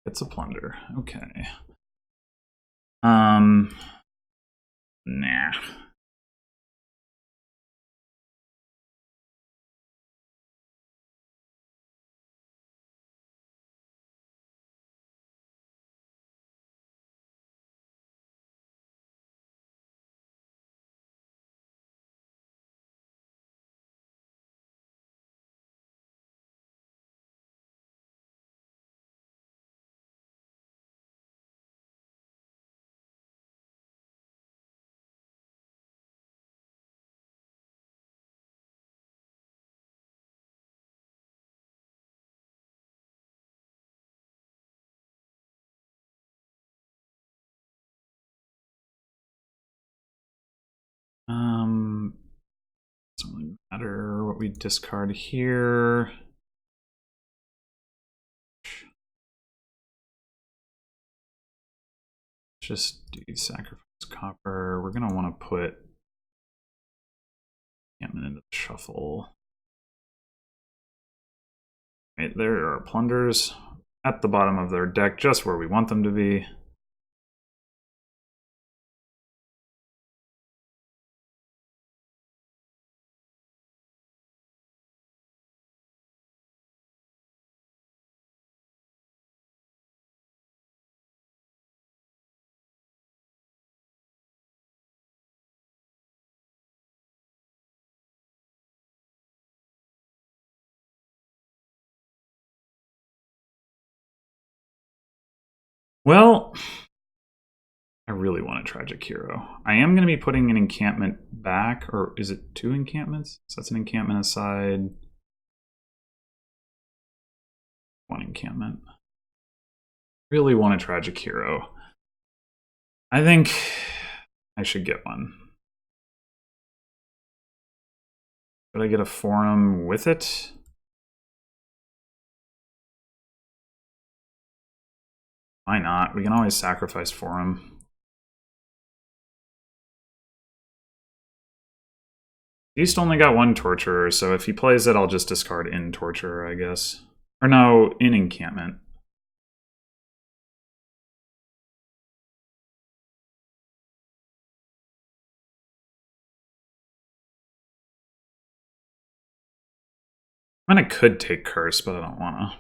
It's a plunder. Okay. Nah. Doesn't really matter what we discard here. Just do sacrifice copper. We're gonna want to put Hammond into the shuffle. Right, there are plunders at the bottom of their deck, just where we want them to be. Well, I really want a tragic hero. I am going to be putting an encampment back, or is it 2 encampments? So that's an encampment aside. 1 encampment. Really want a tragic hero. I think I should get one. Should I get a forum with it? Why not? We can always sacrifice forum. East only got 1 torturer, so if he plays it, I'll just discard in torturer, I guess. Or no, in encampment. I mean, I could take curse, but I don't want to.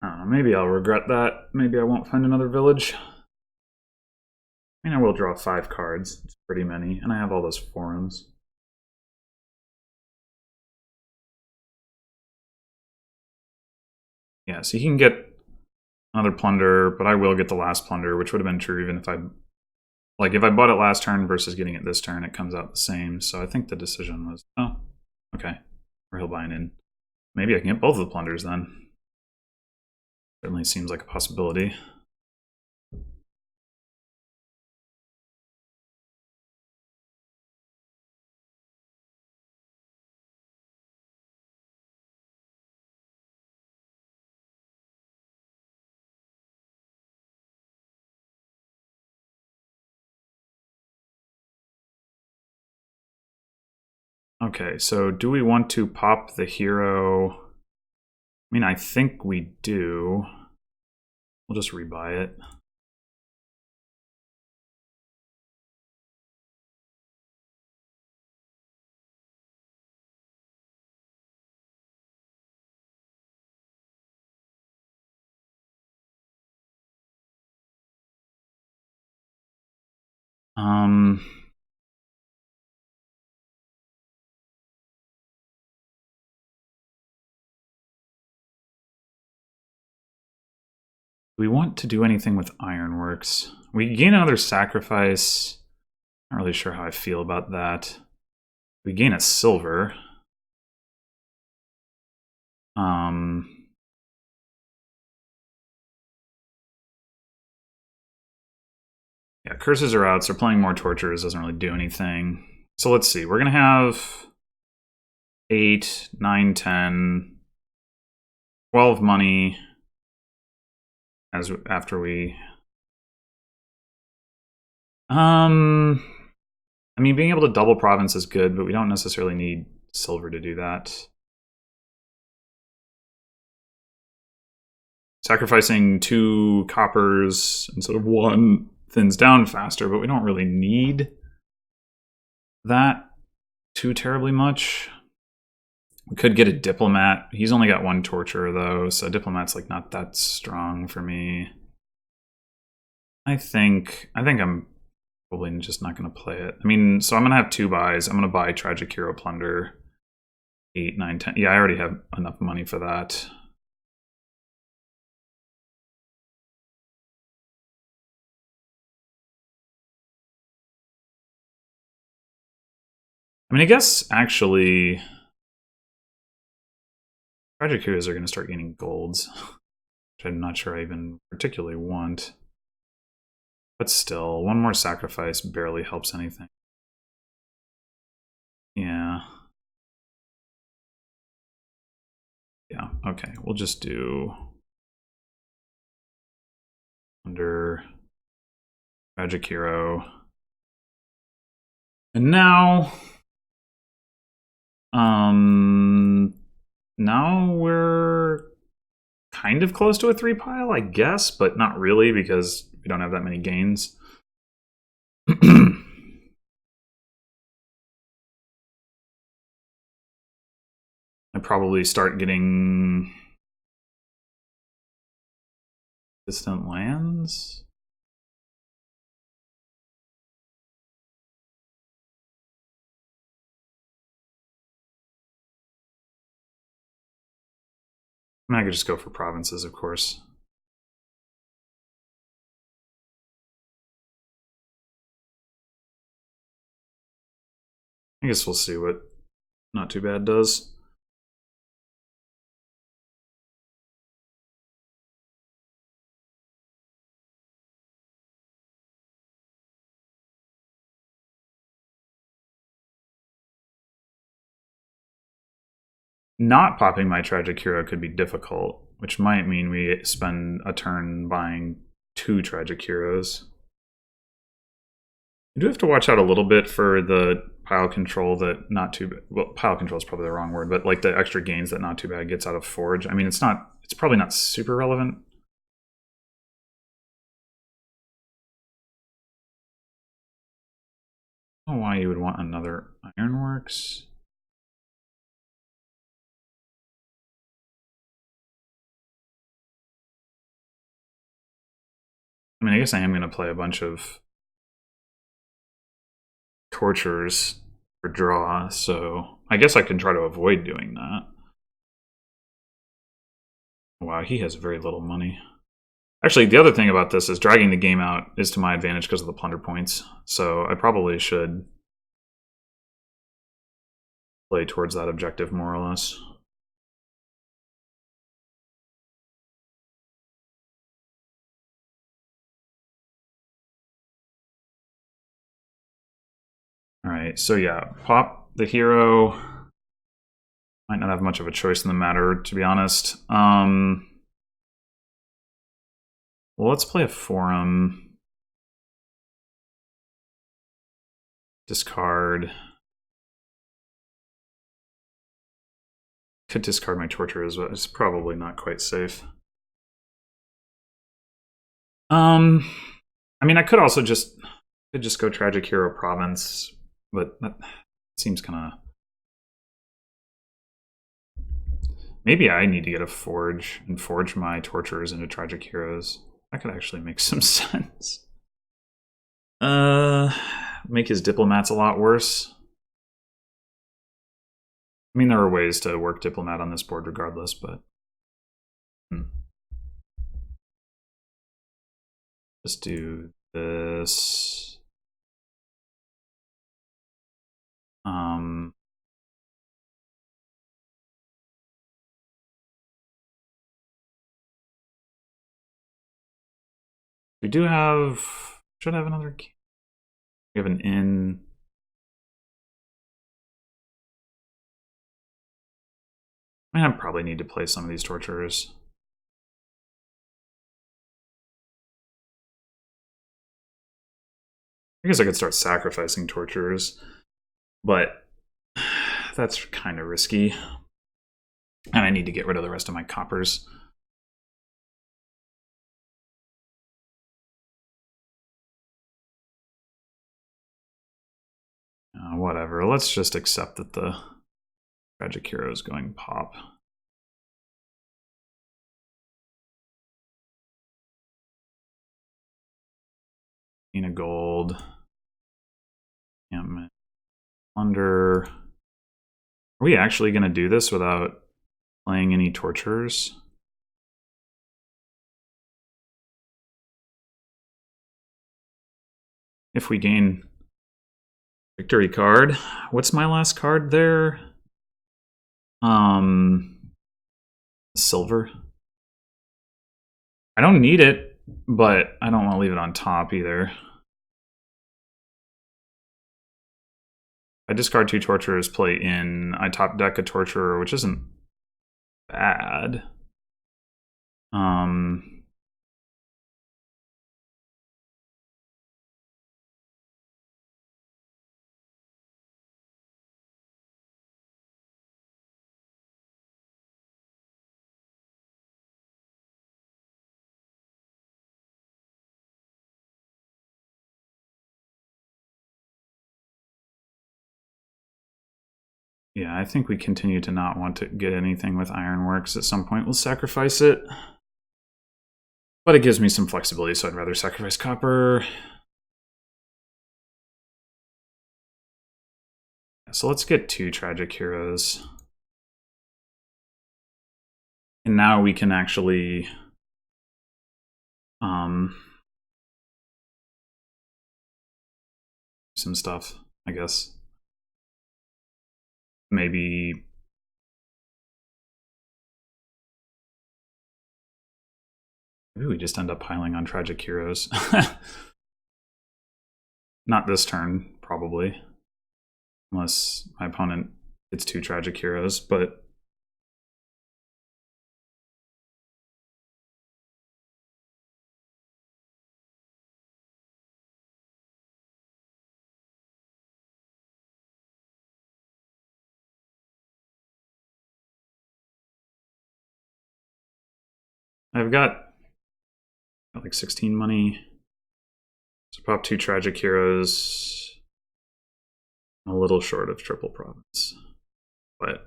I don't know, maybe I'll regret that. Maybe I won't find another village. I mean, I will draw 5 cards. It's pretty many, and I have all those forums. Yeah, so he can get another plunder, but I will get the last plunder, which would have been true even if I... Like, if I bought it last turn versus getting it this turn, it comes out the same. So I think the decision was, oh, okay. Or he'll buy it in. Maybe I can get both of the plunders then. Certainly seems like a possibility. Okay, so do we want to pop the hero? I mean, I think we do. We'll just rebuy it. We want to do anything with Ironworks. We gain another sacrifice. Not really sure how I feel about that. We gain a silver. Yeah, curses are out, so playing more tortures doesn't really do anything. So let's see. We're going to have 8, 9, 10, 12 money after we... I mean, being able to double province is good, but we don't necessarily need silver to do that. Sacrificing 2 coppers instead of 1 thins down faster, but we don't really need that too terribly much. We could get a diplomat. He's only got 1 torture though, so diplomat's like not that strong for me. I think I'm probably just not going to play it. I mean, so I'm going to have 2 buys. I'm going to buy Tragic Hero Plunder. 8, 9, 10. Yeah, I already have enough money for that. I mean, I guess actually Tragic Heroes are going to start gaining golds, which I'm not sure I even particularly want. But still, 1 more sacrifice barely helps anything. Yeah. Yeah, okay. We'll just do under Tragic Hero. And now now we're kind of close to a 3 pile, I guess, but not really because we don't have that many gains. I probably start getting distant lands. I mean, I could just go for provinces, of course. I guess we'll see what Not Too Bad does. Not popping my Tragic Hero could be difficult, which might mean we spend a turn buying 2 Tragic Heroes. You do have to watch out a little bit for the pile control that Not Too Bad... Well, pile control is probably the wrong word, but like the extra gains that Not Too Bad gets out of Forge. I mean, it's probably not super relevant. I don't know why you would want another Ironworks. mean, I guess I am going to play a bunch of tortures for draw, so I guess I can try to avoid doing that. Wow, he has very little money. Actually, the other thing about this is dragging the game out is to my advantage because of the plunder points, so I probably should play towards that objective more or less. Alright, so yeah, pop the hero. Might not have much of a choice in the matter, to be honest. Well, let's play a forum. Discard. Could discard my torturers, but it's probably not quite safe. I mean, I could also just go Tragic Hero Province, but that seems kind of... Maybe I need to get a Forge and forge my torturers into Tragic Heroes. That could actually make some sense. Make his diplomats a lot worse. I mean, there are ways to work diplomat on this board regardless, but... Just do this. We do have... Should have another... We have an inn. I mean, I probably need to play some of these torturers. I guess I could start sacrificing torturers, but that's kind of risky. And I need to get rid of the rest of my coppers. Whatever, let's just accept that the Tragic Hero is going pop. A gold. Plunder. Are we actually going to do this without playing any torturers? If we gain victory card, what's my last card there? Silver. I don't need it, but I don't want to leave it on top either. I discard 2 torturers, play in. I top deck a torturer, which isn't bad. Yeah, I think we continue to not want to get anything with Ironworks. At some point, we'll sacrifice it. But it gives me some flexibility, so I'd rather sacrifice copper. So let's get 2 Tragic Heroes. And now we can actually... some stuff, I guess. Maybe we just end up piling on Tragic Heroes. Not this turn, probably. Unless my opponent gets 2 Tragic Heroes, but... I've got like 16 money. So pop 2 Tragic Heroes. I'm a little short of triple province. But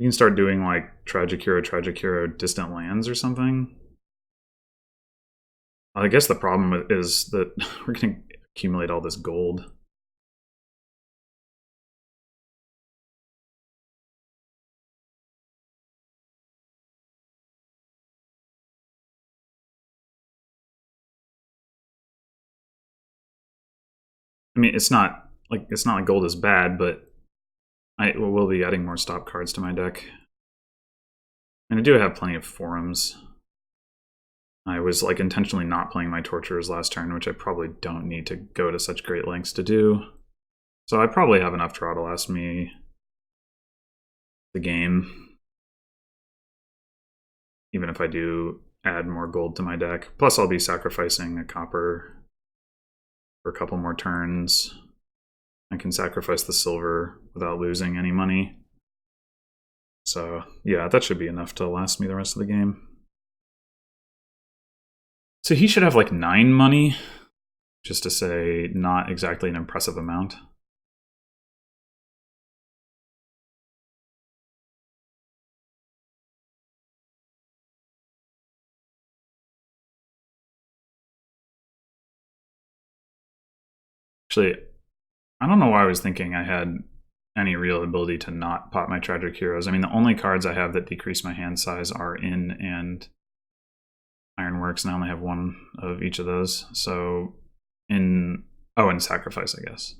You can start doing like Tragic Hero, Distant Lands or something. I guess the problem is that we're going to accumulate all this gold. I mean, it's not like gold is bad, but I will be adding more stop cards to my deck. And I do have plenty of forums. I was like intentionally not playing my Torturers last turn, which I probably don't need to go to such great lengths to do. So I probably have enough draw to last me the game, even if I do add more gold to my deck. Plus I'll be sacrificing a copper for a couple more turns. I can sacrifice the silver without losing any money. So yeah, that should be enough to last me the rest of the game. So he should have like 9 money, just to say not exactly an impressive amount. Actually, I don't know why I was thinking I had any real ability to not pop my Tragic Heroes. I mean, the only cards I have that decrease my hand size are In and Ironworks, and I only have one of each of those. So and Sacrifice, I guess.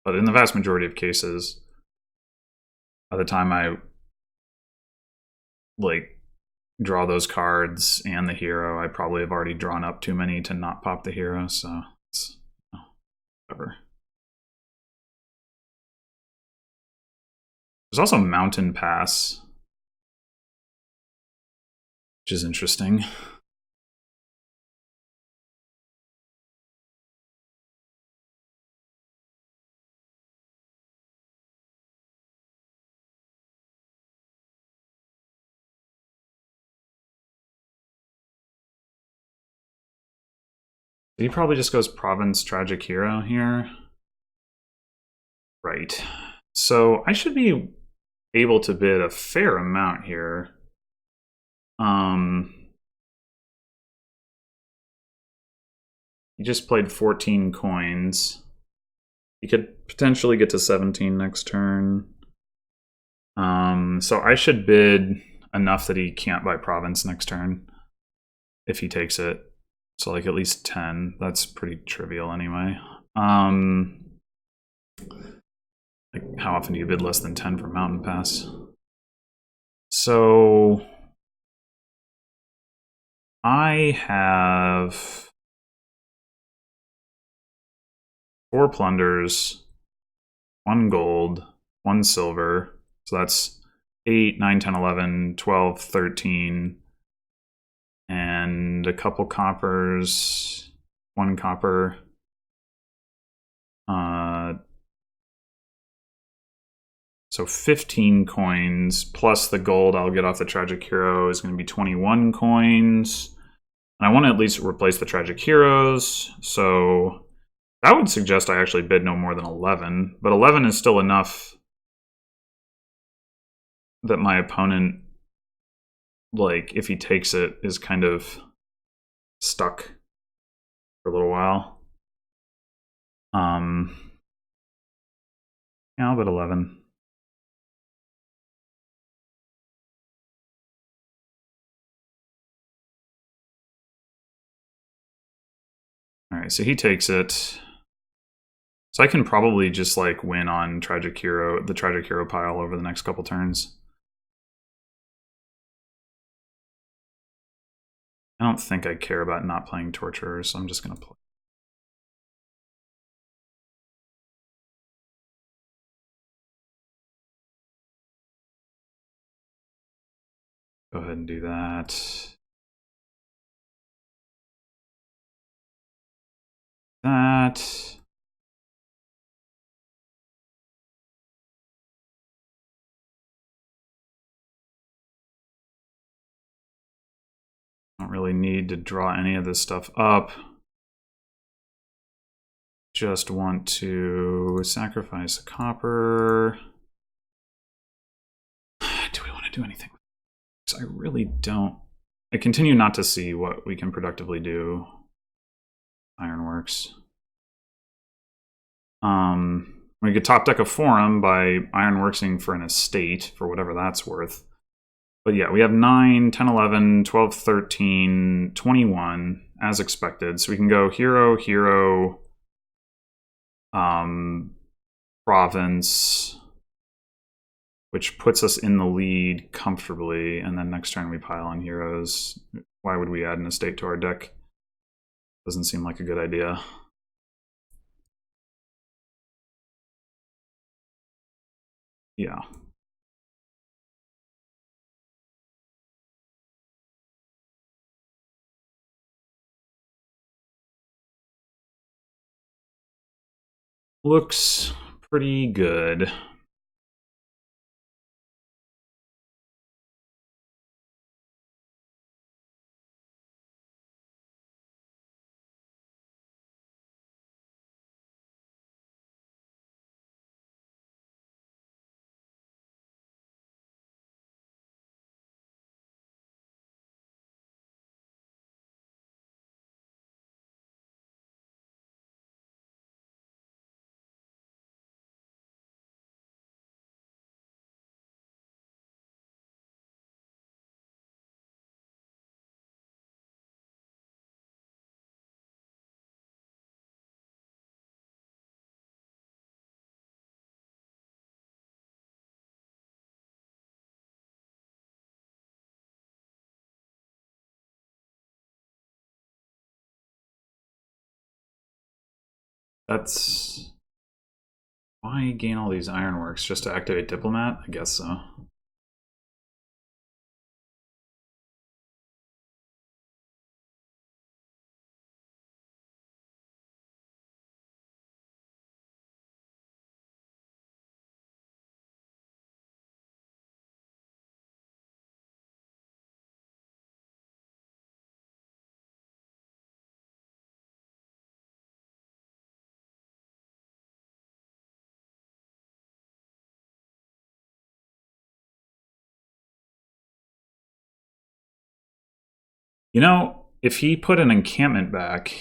But in the vast majority of cases, by the time I like draw those cards and the hero, I probably have already drawn up too many to not pop the hero, so it's whatever. There's also Mountain Pass, which is interesting. He probably just goes Province Tragic Hero here. Right. So I should be able to bid a fair amount here. He just played 14 coins. He could potentially get to 17 next turn. So I should bid enough that he can't buy Province next turn if he takes it. So like at least 10. That's pretty trivial anyway. Like how often do you bid less than 10 for Mountain Pass? So I have 4 plunders, 1 gold, 1 silver. So that's 8, 9, 10, 11, 12, 13, and a couple coppers, 1 copper. So 15 coins plus the gold I'll get off the Tragic Hero is going to be 21 coins. And I want to at least replace the Tragic Heroes, so that would suggest I actually bid no more than 11, but 11 is still enough that my opponent, like, if he takes it, is kind of stuck for a little while. Yeah, I'll bid 11. All right, so he takes it. So I can probably just like win on the Tragic Hero pile over the next couple turns. I don't think I care about not playing Torturers, so I'm just going to play. Go ahead and do that. That. Don't really need to draw any of this stuff up. Just want to sacrifice a copper. Do we do anything. I really don't. I continue not to see what we can productively do. Ironworks. We could top deck a forum by ironworksing for an estate, for whatever that's worth. But yeah, we have 9, 10, 11, 12, 13, 21, as expected. So we can go hero, hero, province, which puts us in the lead comfortably. And then next turn we pile on heroes. Why would we add an estate to our deck? Doesn't seem like a good idea. Yeah. Looks pretty good. That's... Why gain all these ironworks? Just to activate Diplomat? I guess so. You know, if he put an encampment back,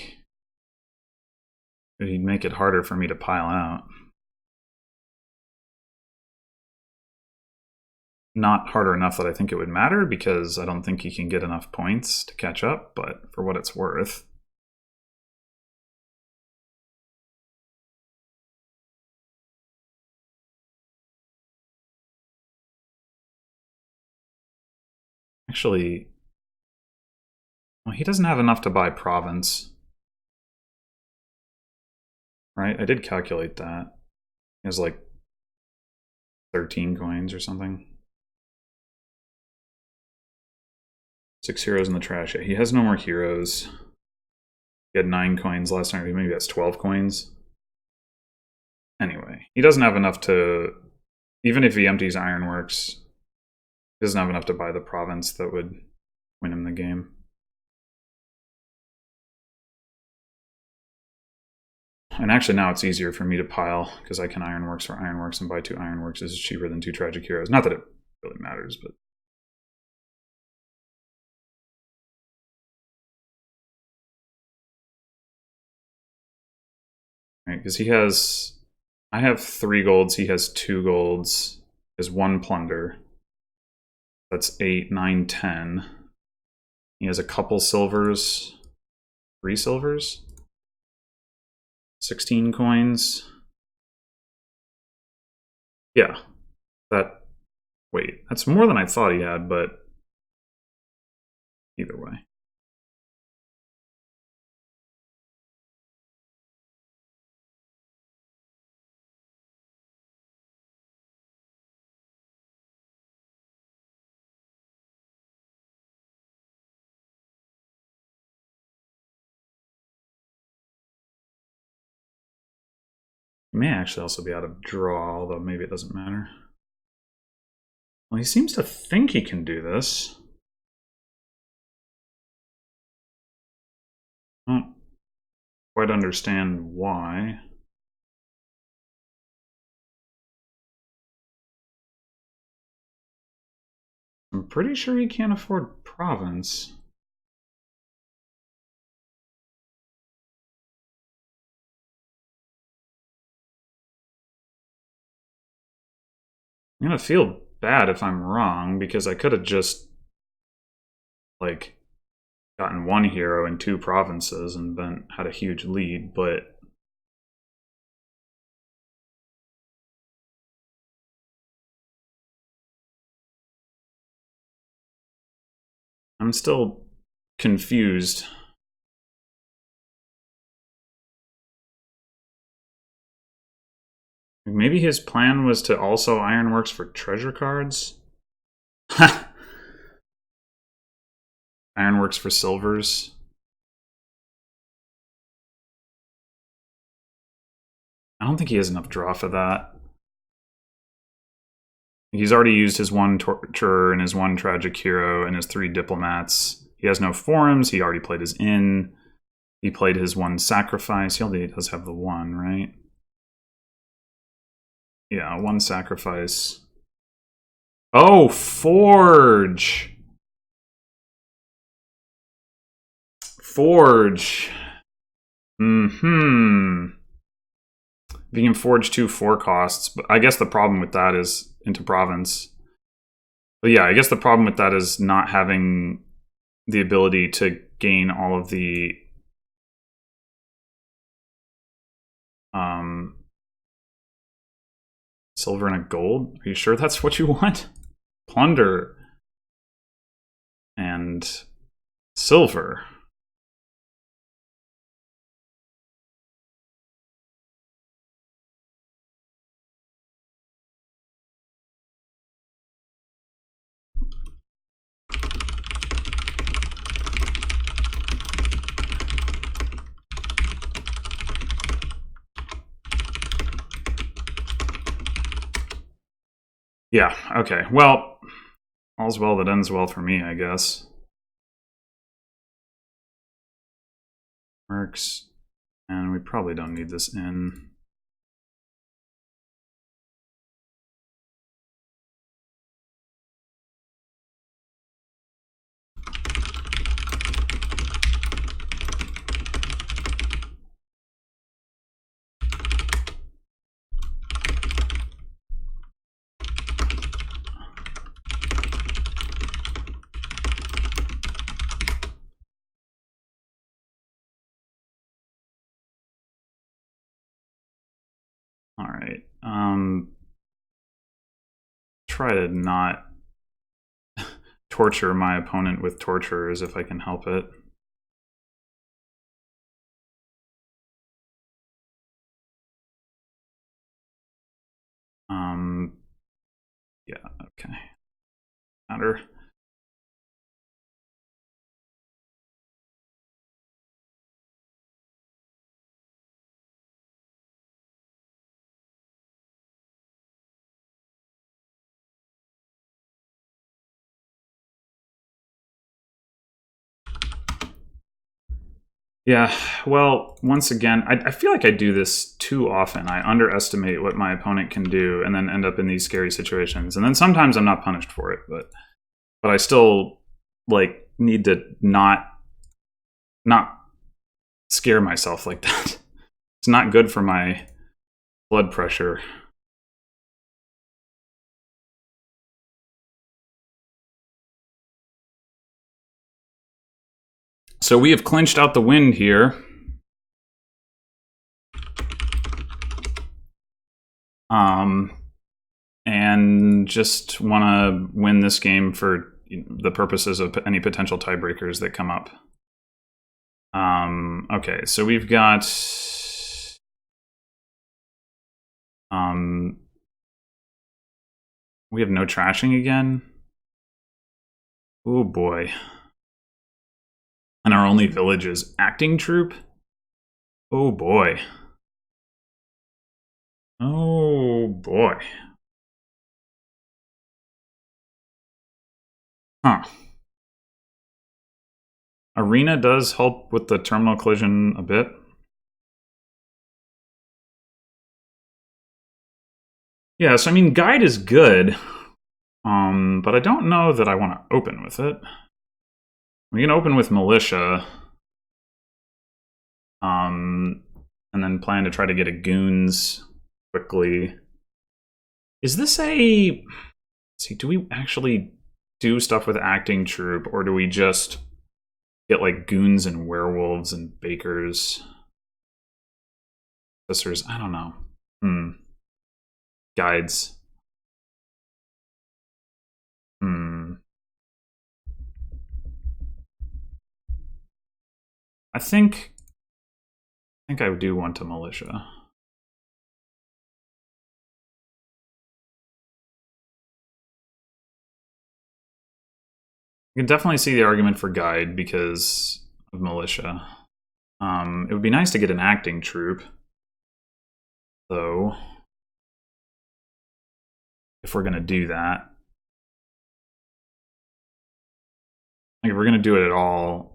he'd make it harder for me to pile out. Not harder enough that I think it would matter, because I don't think he can get enough points to catch up, but for what it's worth. Actually, well, he doesn't have enough to buy province. Right? I did calculate that. He has like 13 coins or something. 6 heroes in the trash. Yeah, he has no more heroes. He had 9 coins last time. Maybe that's 12 coins. Anyway, he doesn't have enough to... Even if he empties Ironworks, he doesn't have enough to buy the province that would win him the game. And actually now it's easier for me to pile, because I can Ironworks for Ironworks, and buy 2 Ironworks is cheaper than 2 Tragic Heroes. Not that it really matters, but... Right, because he has... I have 3 golds, he has 2 golds, he has 1 plunder. That's 8, 9, 10. He has a couple silvers, 3 silvers, 16 coins. Yeah, that... Wait, that's more than I thought he had, but either way. He may actually also be out of draw, although maybe it doesn't matter. Well, he seems to think he can do this. I don't quite understand why. I'm pretty sure he can't afford province. I'm gonna feel bad if I'm wrong, because I could have just, like, gotten one hero in 2 provinces and then had a huge lead, but I'm still confused. Maybe his plan was to also Ironworks for treasure cards? Ironworks for silvers. I don't think he has enough draw for that. He's already used his 1 torturer and his 1 tragic hero and his 3 diplomats. He has no forums. He already played his inn. He played his 1 sacrifice. He only does have the 1, right? Yeah, 1 sacrifice. Oh, Forge! Forge. Mm-hmm. If you can forge 2 4 costs, but I guess the problem with that is into province. But yeah, I guess the problem with that is not having the ability to gain all of the silver and a gold. Are you sure that's what you want? Plunder and silver. Yeah, okay. Well, all's well that ends well for me, I guess. Works. And we probably don't need this in. All right. Try to not torture my opponent with torturers if I can help it. Yeah, okay. Matter. Yeah, well, once again, I feel like I do this too often. I underestimate what my opponent can do and then end up in these scary situations. And then sometimes I'm not punished for it, but I still, like, need to not scare myself like that. It's not good for my blood pressure. So we have clinched out the win here. And just want to win this game for the purposes of any potential tiebreakers that come up. Okay, so we've got we have no trashing again. Oh boy. And our only village is acting troop. Oh boy. Oh boy. Huh. Arena does help with the terminal collision a bit. Yeah, so I mean, guide is good. But I don't know that I want to open with it. We can open with militia. And then plan to try to get a goons quickly. Is this a... Let's see, do we actually do stuff with acting troop, or do we just get like goons and werewolves and bakers? Officers, I don't know. Guides. I think I do want a militia. You can definitely see the argument for guide because of militia. It would be nice to get an acting troop, though, if we're going to do that. Like, if we're going to do it at all,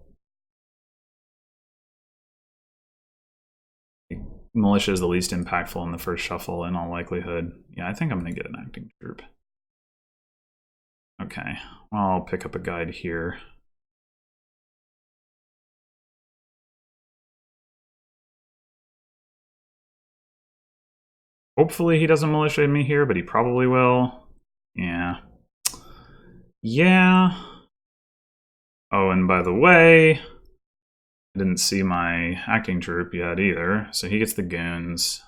militia is the least impactful in the first shuffle in all likelihood. Yeah, I think I'm going to get an acting troop. Okay, well, I'll pick up a guide here. Hopefully he doesn't militia me here, but he probably will. Yeah. Yeah. Oh, and by the way, I didn't see my acting troop yet either, so he gets the goons.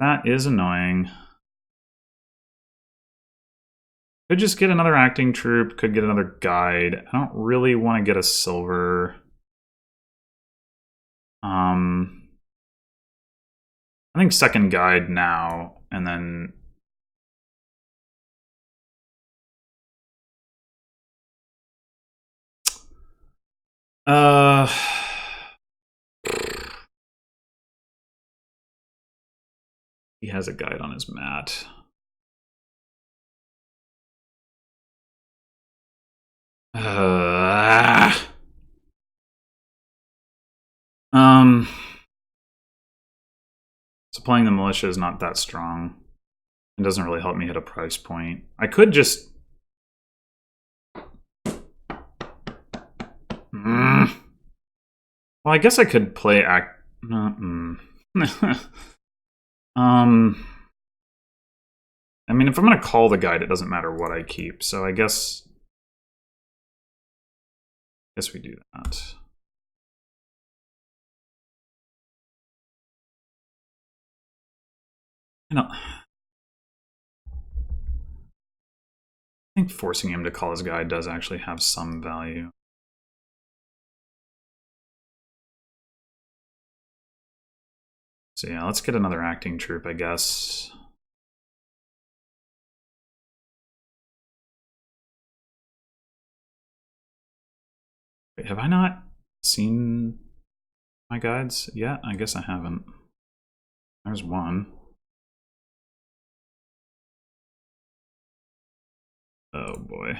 That is annoying. Could just get another acting troop, could get another guide. I don't really want to get a silver. I think second guide now, and then... He has a guide on his mat. So playing the militia is not that strong. It doesn't really help me hit a price point. I could just... Well, I guess I could play act... I mean, if I'm going to call the guide, it doesn't matter what I keep. So I guess we do that. I think forcing him to call his guide does actually have some value. So yeah, let's get another acting troop, I guess. Wait, have I not seen my guides yet? I guess I haven't. There's one. Oh boy.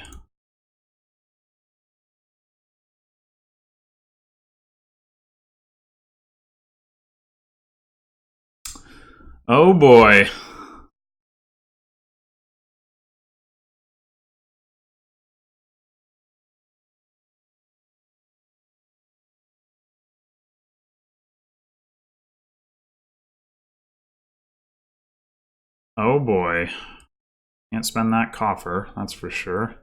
Oh boy. Oh boy. Can't spend that coffer, that's for sure.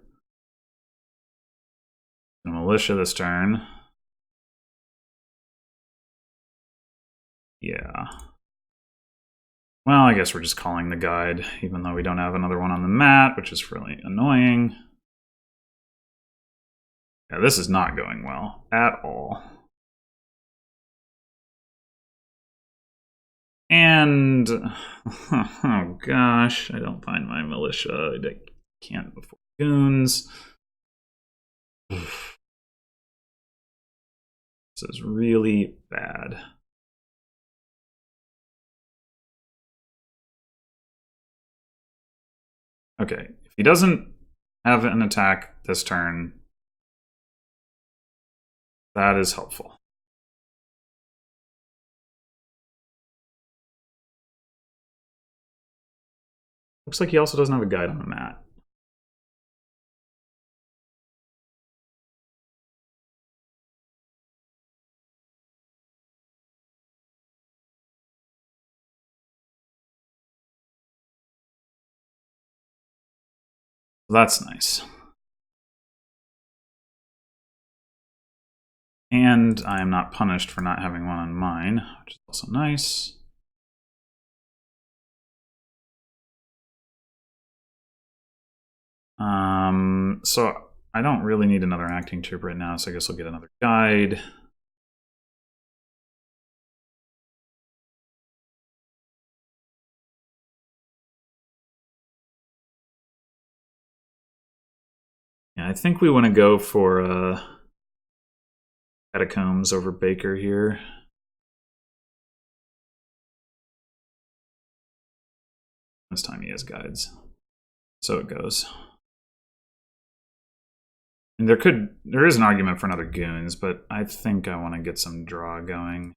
The militia this turn. Yeah. Well, I guess we're just calling the guide, even though we don't have another one on the mat, which is really annoying. Yeah, this is not going well at all. And, oh gosh, I don't find my militia. I can't afford goons. This is really bad. Okay, if he doesn't have an attack this turn, that is helpful. Looks like he also doesn't have a guide on the mat. That's nice. And I am not punished for not having one on mine, which is also nice. So I don't really need another acting troop right now, so I guess I'll get another guide. Yeah, I think we want to go for Catacombs over Baker here. This time he has guides. So it goes. And there is an argument for another Goons, but I think I want to get some draw going.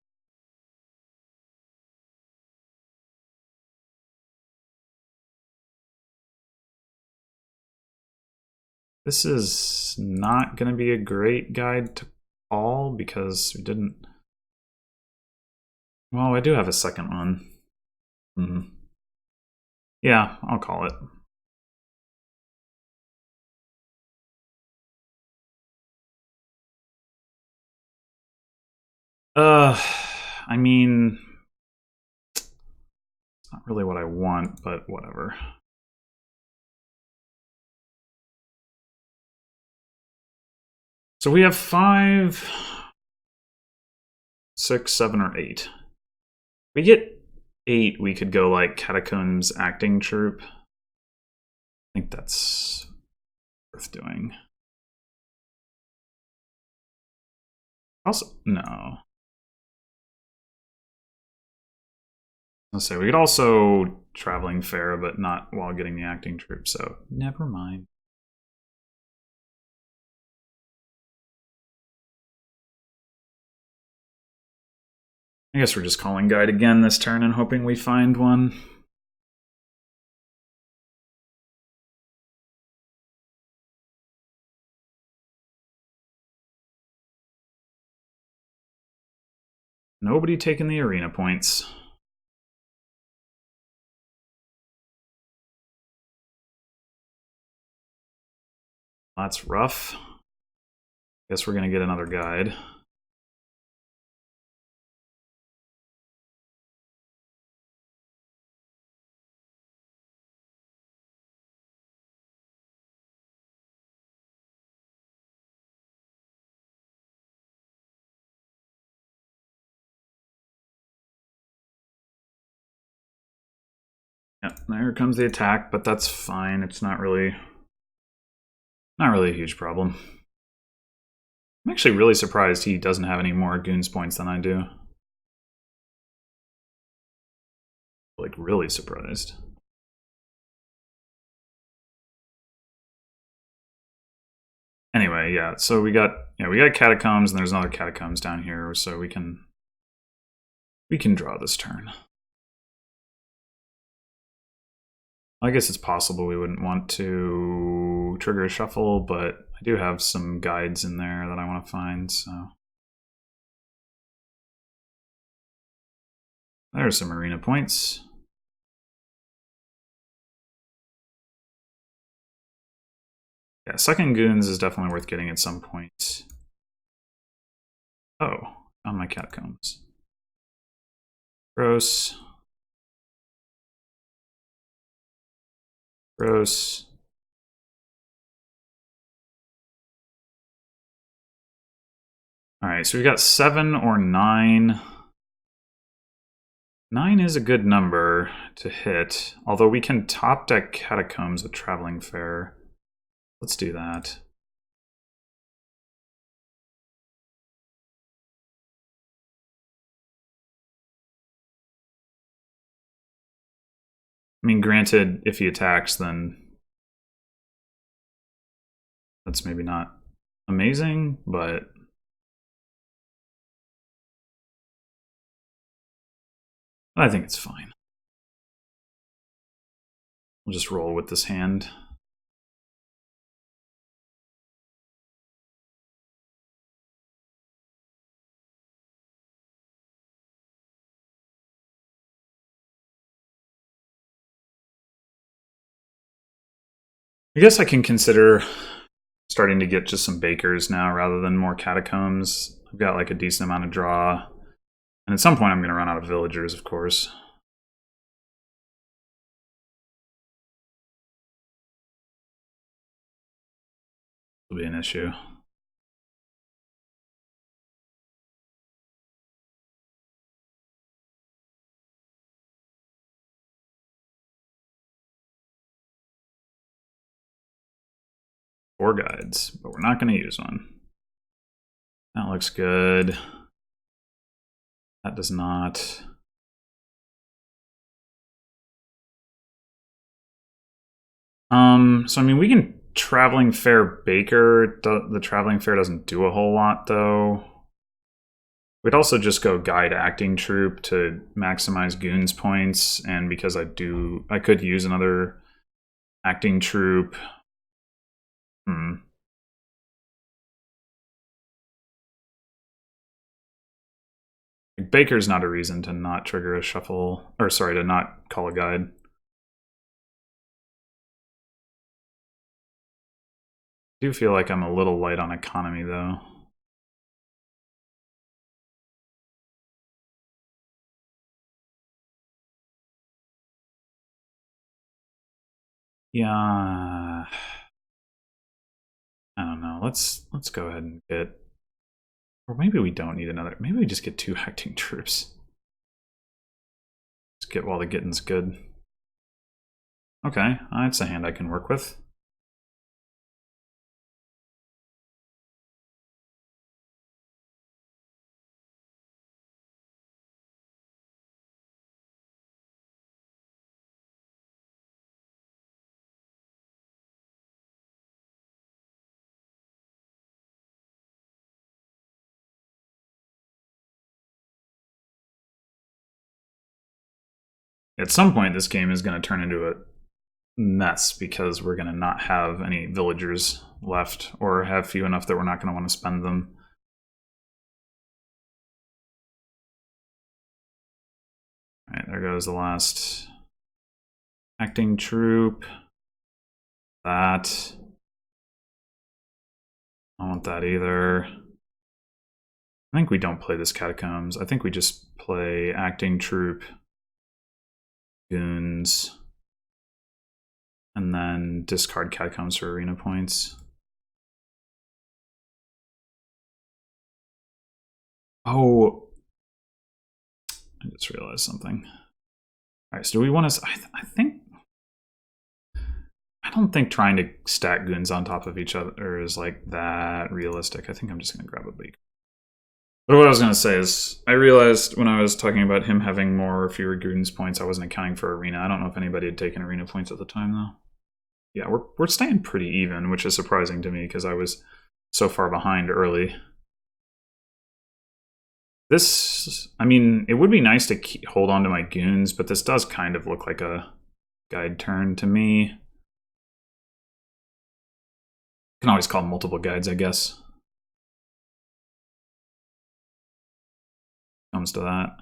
This is not going to be a great guide to call because we didn't... Well, I do have a second one. Yeah, I'll call it. I mean, it's not really what I want, but whatever. So we have 5, 6, 7, or 8. If we get 8, we could go like Catacombs acting troop. I think that's worth doing. Also, no. Let's say we could also traveling fair, but not while getting the acting troop, so never mind. I guess we're just calling guide again this turn and hoping we find one. Nobody taking the arena points. That's rough. Guess we're gonna get another guide. Yep, there comes the attack, but that's fine. It's not really a huge problem. I'm actually really surprised he doesn't have any more Goons points than I do. Like, really surprised. Anyway, yeah, so we got Catacombs, and there's another Catacombs down here, so we can draw this turn. I guess it's possible we wouldn't want to trigger a shuffle, but I do have some guides in there that I want to find, so. There's some arena points. Yeah, second Goons is definitely worth getting at some point. Oh, on my Catacombs. Gross. Gross. Alright, so we got 7 or 9. 9 is a good number to hit, although we can top deck Catacombs with Traveling Fair. Let's do that. I mean, granted, if he attacks, then that's maybe not amazing, but I think it's fine. We'll just roll with this hand. I guess I can consider starting to get just some bakers now rather than more catacombs. I've got like a decent amount of draw. And at some point I'm going to run out of villagers, of course. It'll be an issue. Four guides, but we're not going to use one. That looks good. That does not. So I mean, we can traveling fair baker. The traveling fair doesn't do a whole lot though. We'd also just go guide acting troop to maximize goons points, and because I could use another acting troop. Baker's not a reason to not trigger a shuffle, or sorry, to not call a guide. I do feel like I'm a little light on economy though. Yeah, I don't know. Let's go ahead and get, or maybe we don't need another. Maybe we just get 2 acting troops. Let's get while the getting's good. Okay, that's a hand I can work with. At some point, this game is going to turn into a mess because we're going to not have any villagers left, or have few enough that we're not going to want to spend them. All right, there goes the last acting troop. That. I don't want that either. I think we don't play this catacombs. I think we just play acting troop, goons, and then discard catacombs for arena points. Oh, I just realized something. All right, so do we want to? I don't think trying to stack goons on top of each other is like that realistic. I think I'm just going to grab a beak. But what I was going to say is, I realized when I was talking about him having more or fewer goons points, I wasn't accounting for arena. I don't know if anybody had taken arena points at the time though. Yeah, we're staying pretty even, which is surprising to me because I was so far behind early. This, I mean, it would be nice to hold on to my goons, but this does kind of look like a guide turn to me. You can always call them multiple guides, I guess. Comes to that.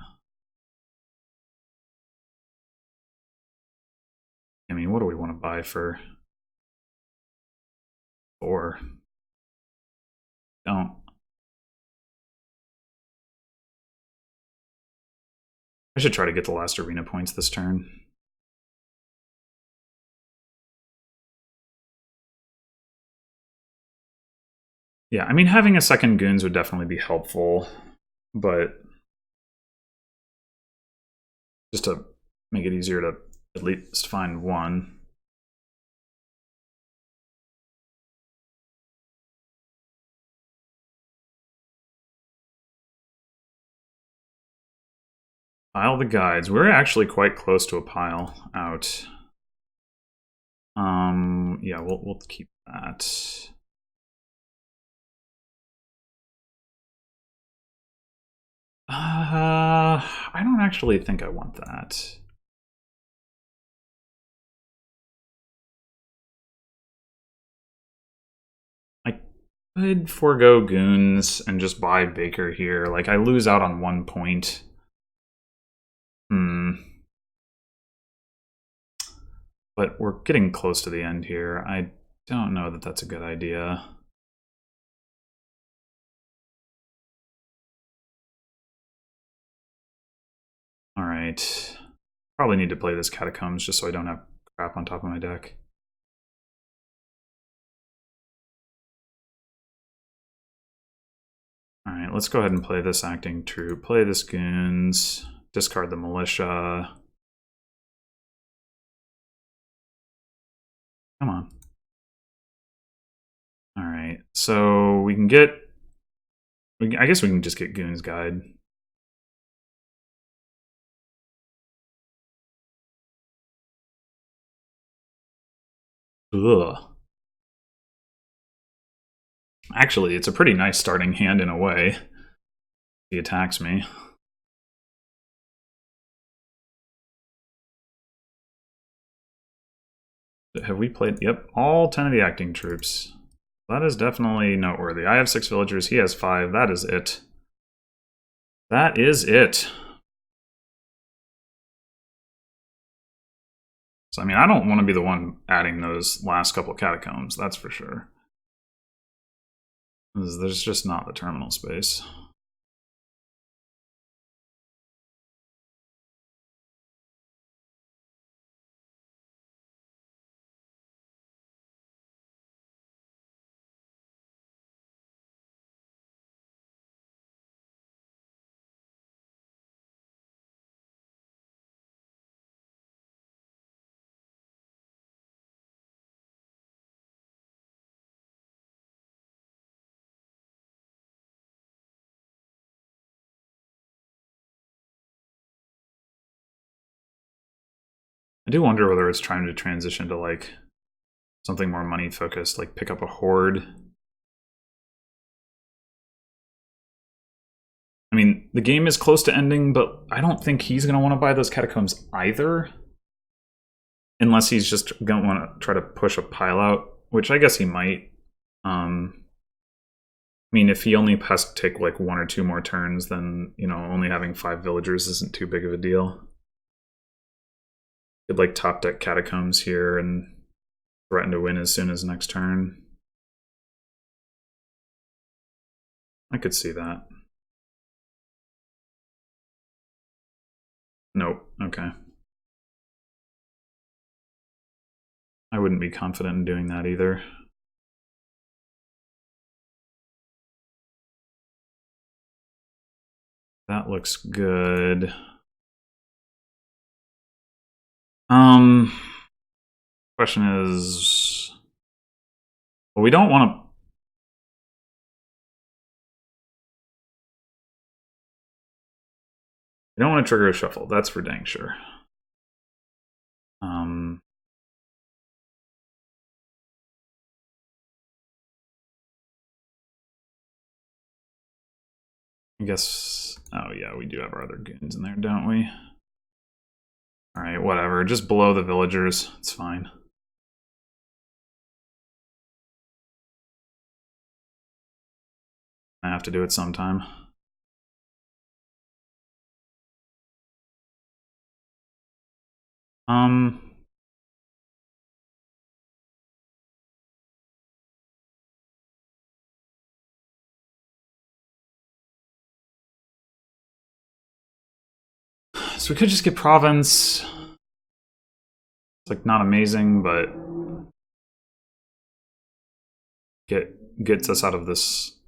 I mean, what do we want to buy for 4? Don't. I should try to get the last arena points this turn. Yeah, I mean, having a second goons would definitely be helpful, but just to make it easier to at least find one. Pile the guides. We're actually quite close to a pile out. Yeah, we'll keep that. I don't actually think I want that. I could forego goons and just buy Baker here. Like, I lose out on 1 point. But we're getting close to the end here. I Don't know that that's a good idea. All right. Probably need to play this Catacombs just so I don't have crap on top of my deck. All right, let's go ahead and play this Acting Troop. Play this Goons. Discard the Militia. Come on. All right, so we can get... I guess we can just get Goons Guide. Ugh. Actually, it's a pretty nice starting hand in a way. He attacks me. Have we played? Yep, all 10 of the Acting Troops. That is definitely noteworthy. I have 6 villagers, he has 5. That is it. That is it. So, I mean, I don't want to be the one adding those last couple catacombs, that's for sure. There's just not the terminal space. I do wonder whether it's trying to transition to like something more money focused, like pick up a horde. I mean, the game is close to ending, but I don't think he's going to want to buy those catacombs either. Unless he's just going to want to try to push a pile out, which I guess he might. I mean, if he only has to take like 1 or 2 more turns, then, you know, only having 5 villagers isn't too big of a deal. Could like top deck catacombs here and threaten to win as soon as next turn. I could see that. Nope. Okay. I wouldn't be confident in doing that either. That looks good. Question is, well, we don't want to. We don't want to trigger a shuffle. That's for dang sure. I guess. Oh yeah, we do have our other goons in there, don't we? All right, whatever. Just below the villagers. It's fine. I have to do it sometime. So we could just get province. It's like not amazing, but gets us out of this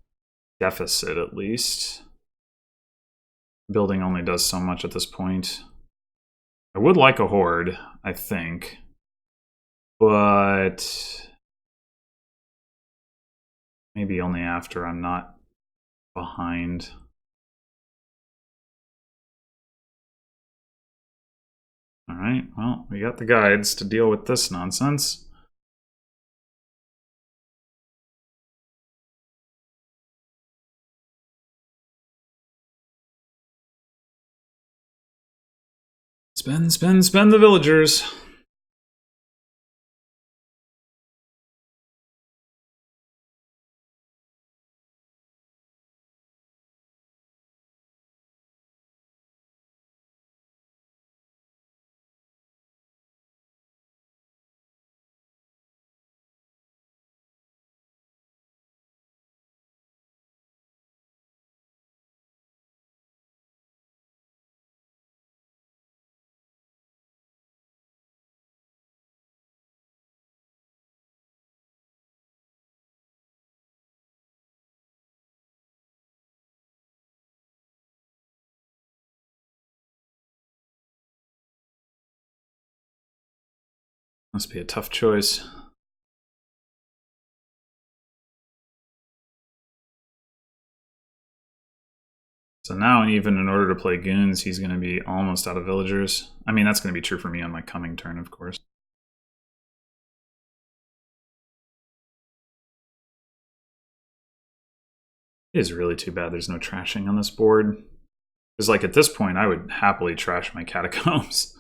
deficit at least. Building only does so much at this point. I would like a horde, I think, but maybe only after I'm not behind. All right, well, we got the guides to deal with this nonsense. Spend, spend, spend the villagers. Must be a tough choice. So now, even in order to play goons, he's going to be almost out of villagers. I mean, that's going to be true for me on my coming turn, of course. It is really too bad there's no trashing on this board. Because, like, at this point, I would happily trash my catacombs.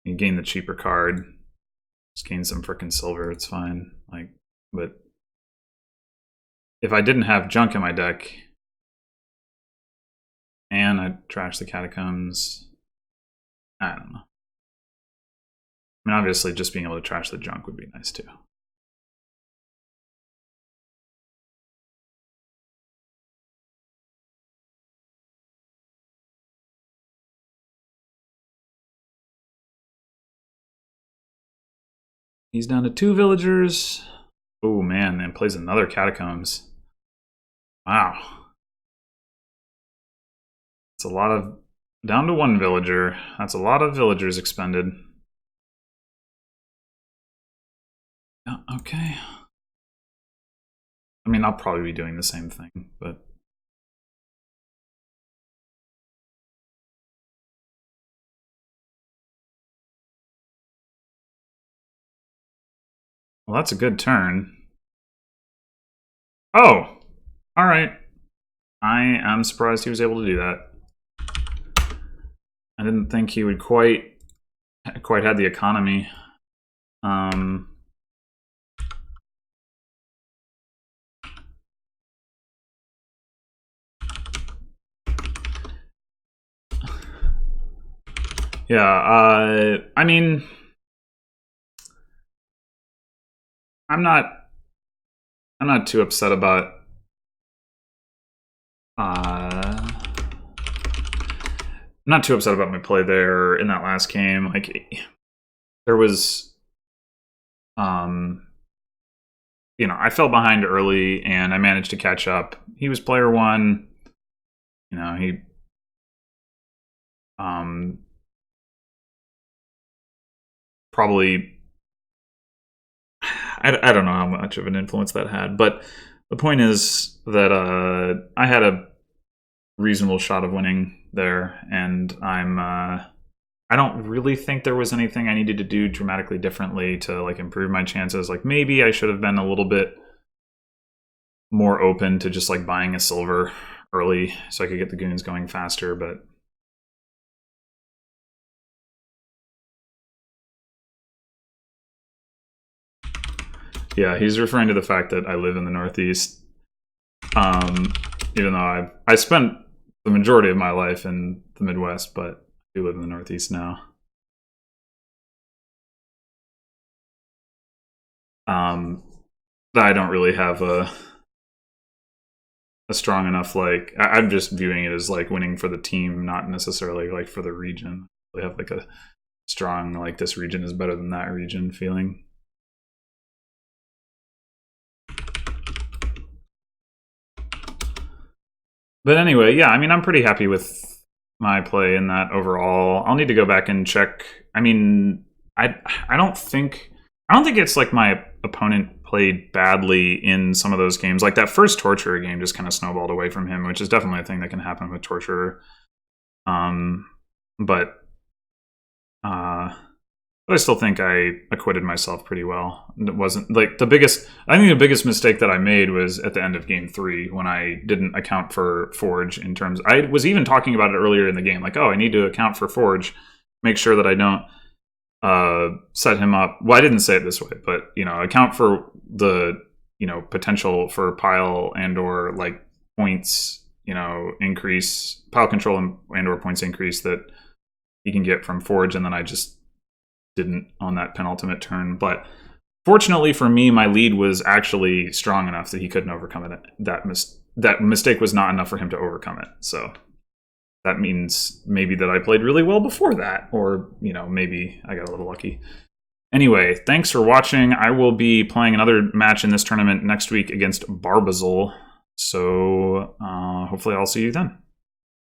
You gain the cheaper card. Just gain some frickin' silver, it's fine. Like, but if I didn't have junk in my deck, and I trash the catacombs, I don't know. I mean, obviously, just being able to trash the junk would be nice too. He's down to 2 villagers. Oh man, and plays another catacombs. Wow. It's a lot of... Down to 1 villager. That's a lot of villagers expended. Yeah, okay. I mean, I'll probably be doing the same thing, but... Well, that's a good turn. Oh! Alright. I am surprised he was able to do that. I didn't think he would quite have the economy. Yeah, I mean, I'm not too upset about I'm not too upset about my play there in that last game. Like, there was, you know, I fell behind early and I managed to catch up. He was player 1. You know, he, probably, I don't know how much of an influence that had, but the point is that I had a reasonable shot of winning there, and I don't really think there was anything I needed to do dramatically differently to like improve my chances. Like, maybe I should have been a little bit more open to just like buying a silver early so I could get the goons going faster, but yeah, he's referring to the fact that I live in the Northeast. Even though I spent the majority of my life in the Midwest, but I do live in the Northeast now. I don't really have a strong enough, like, I'm just viewing it as like winning for the team, not necessarily like for the region. We have like a strong, like, this region is better than that region feeling. But anyway, yeah, I mean, I'm pretty happy with my play in that overall. I'll need to go back and check. I mean, I don't think it's like my opponent played badly in some of those games. Like, that first Torturer game just kind of snowballed away from him, which is definitely a thing that can happen with Torturer. But I still think I acquitted myself pretty well. It wasn't like the biggest. I think the biggest mistake that I made was at the end of game 3 when I didn't account for Forge in terms. I was even talking about it earlier in the game, like, oh, I need to account for Forge, make sure that I don't set him up. Well, I didn't say it this way, but, you know, account for the, you know, potential for pile and or like points, you know, increase, pile control and or points increase that you can get from Forge, and then I just didn't on that penultimate turn. But fortunately for me, my lead was actually strong enough that he couldn't overcome it. That mistake was not enough for him to overcome it. So that means maybe that I played really well before that, or, you know, maybe I got a little lucky. Anyway, thanks for watching. I will be playing another match in this tournament next week against Barbazil. So hopefully I'll see you then.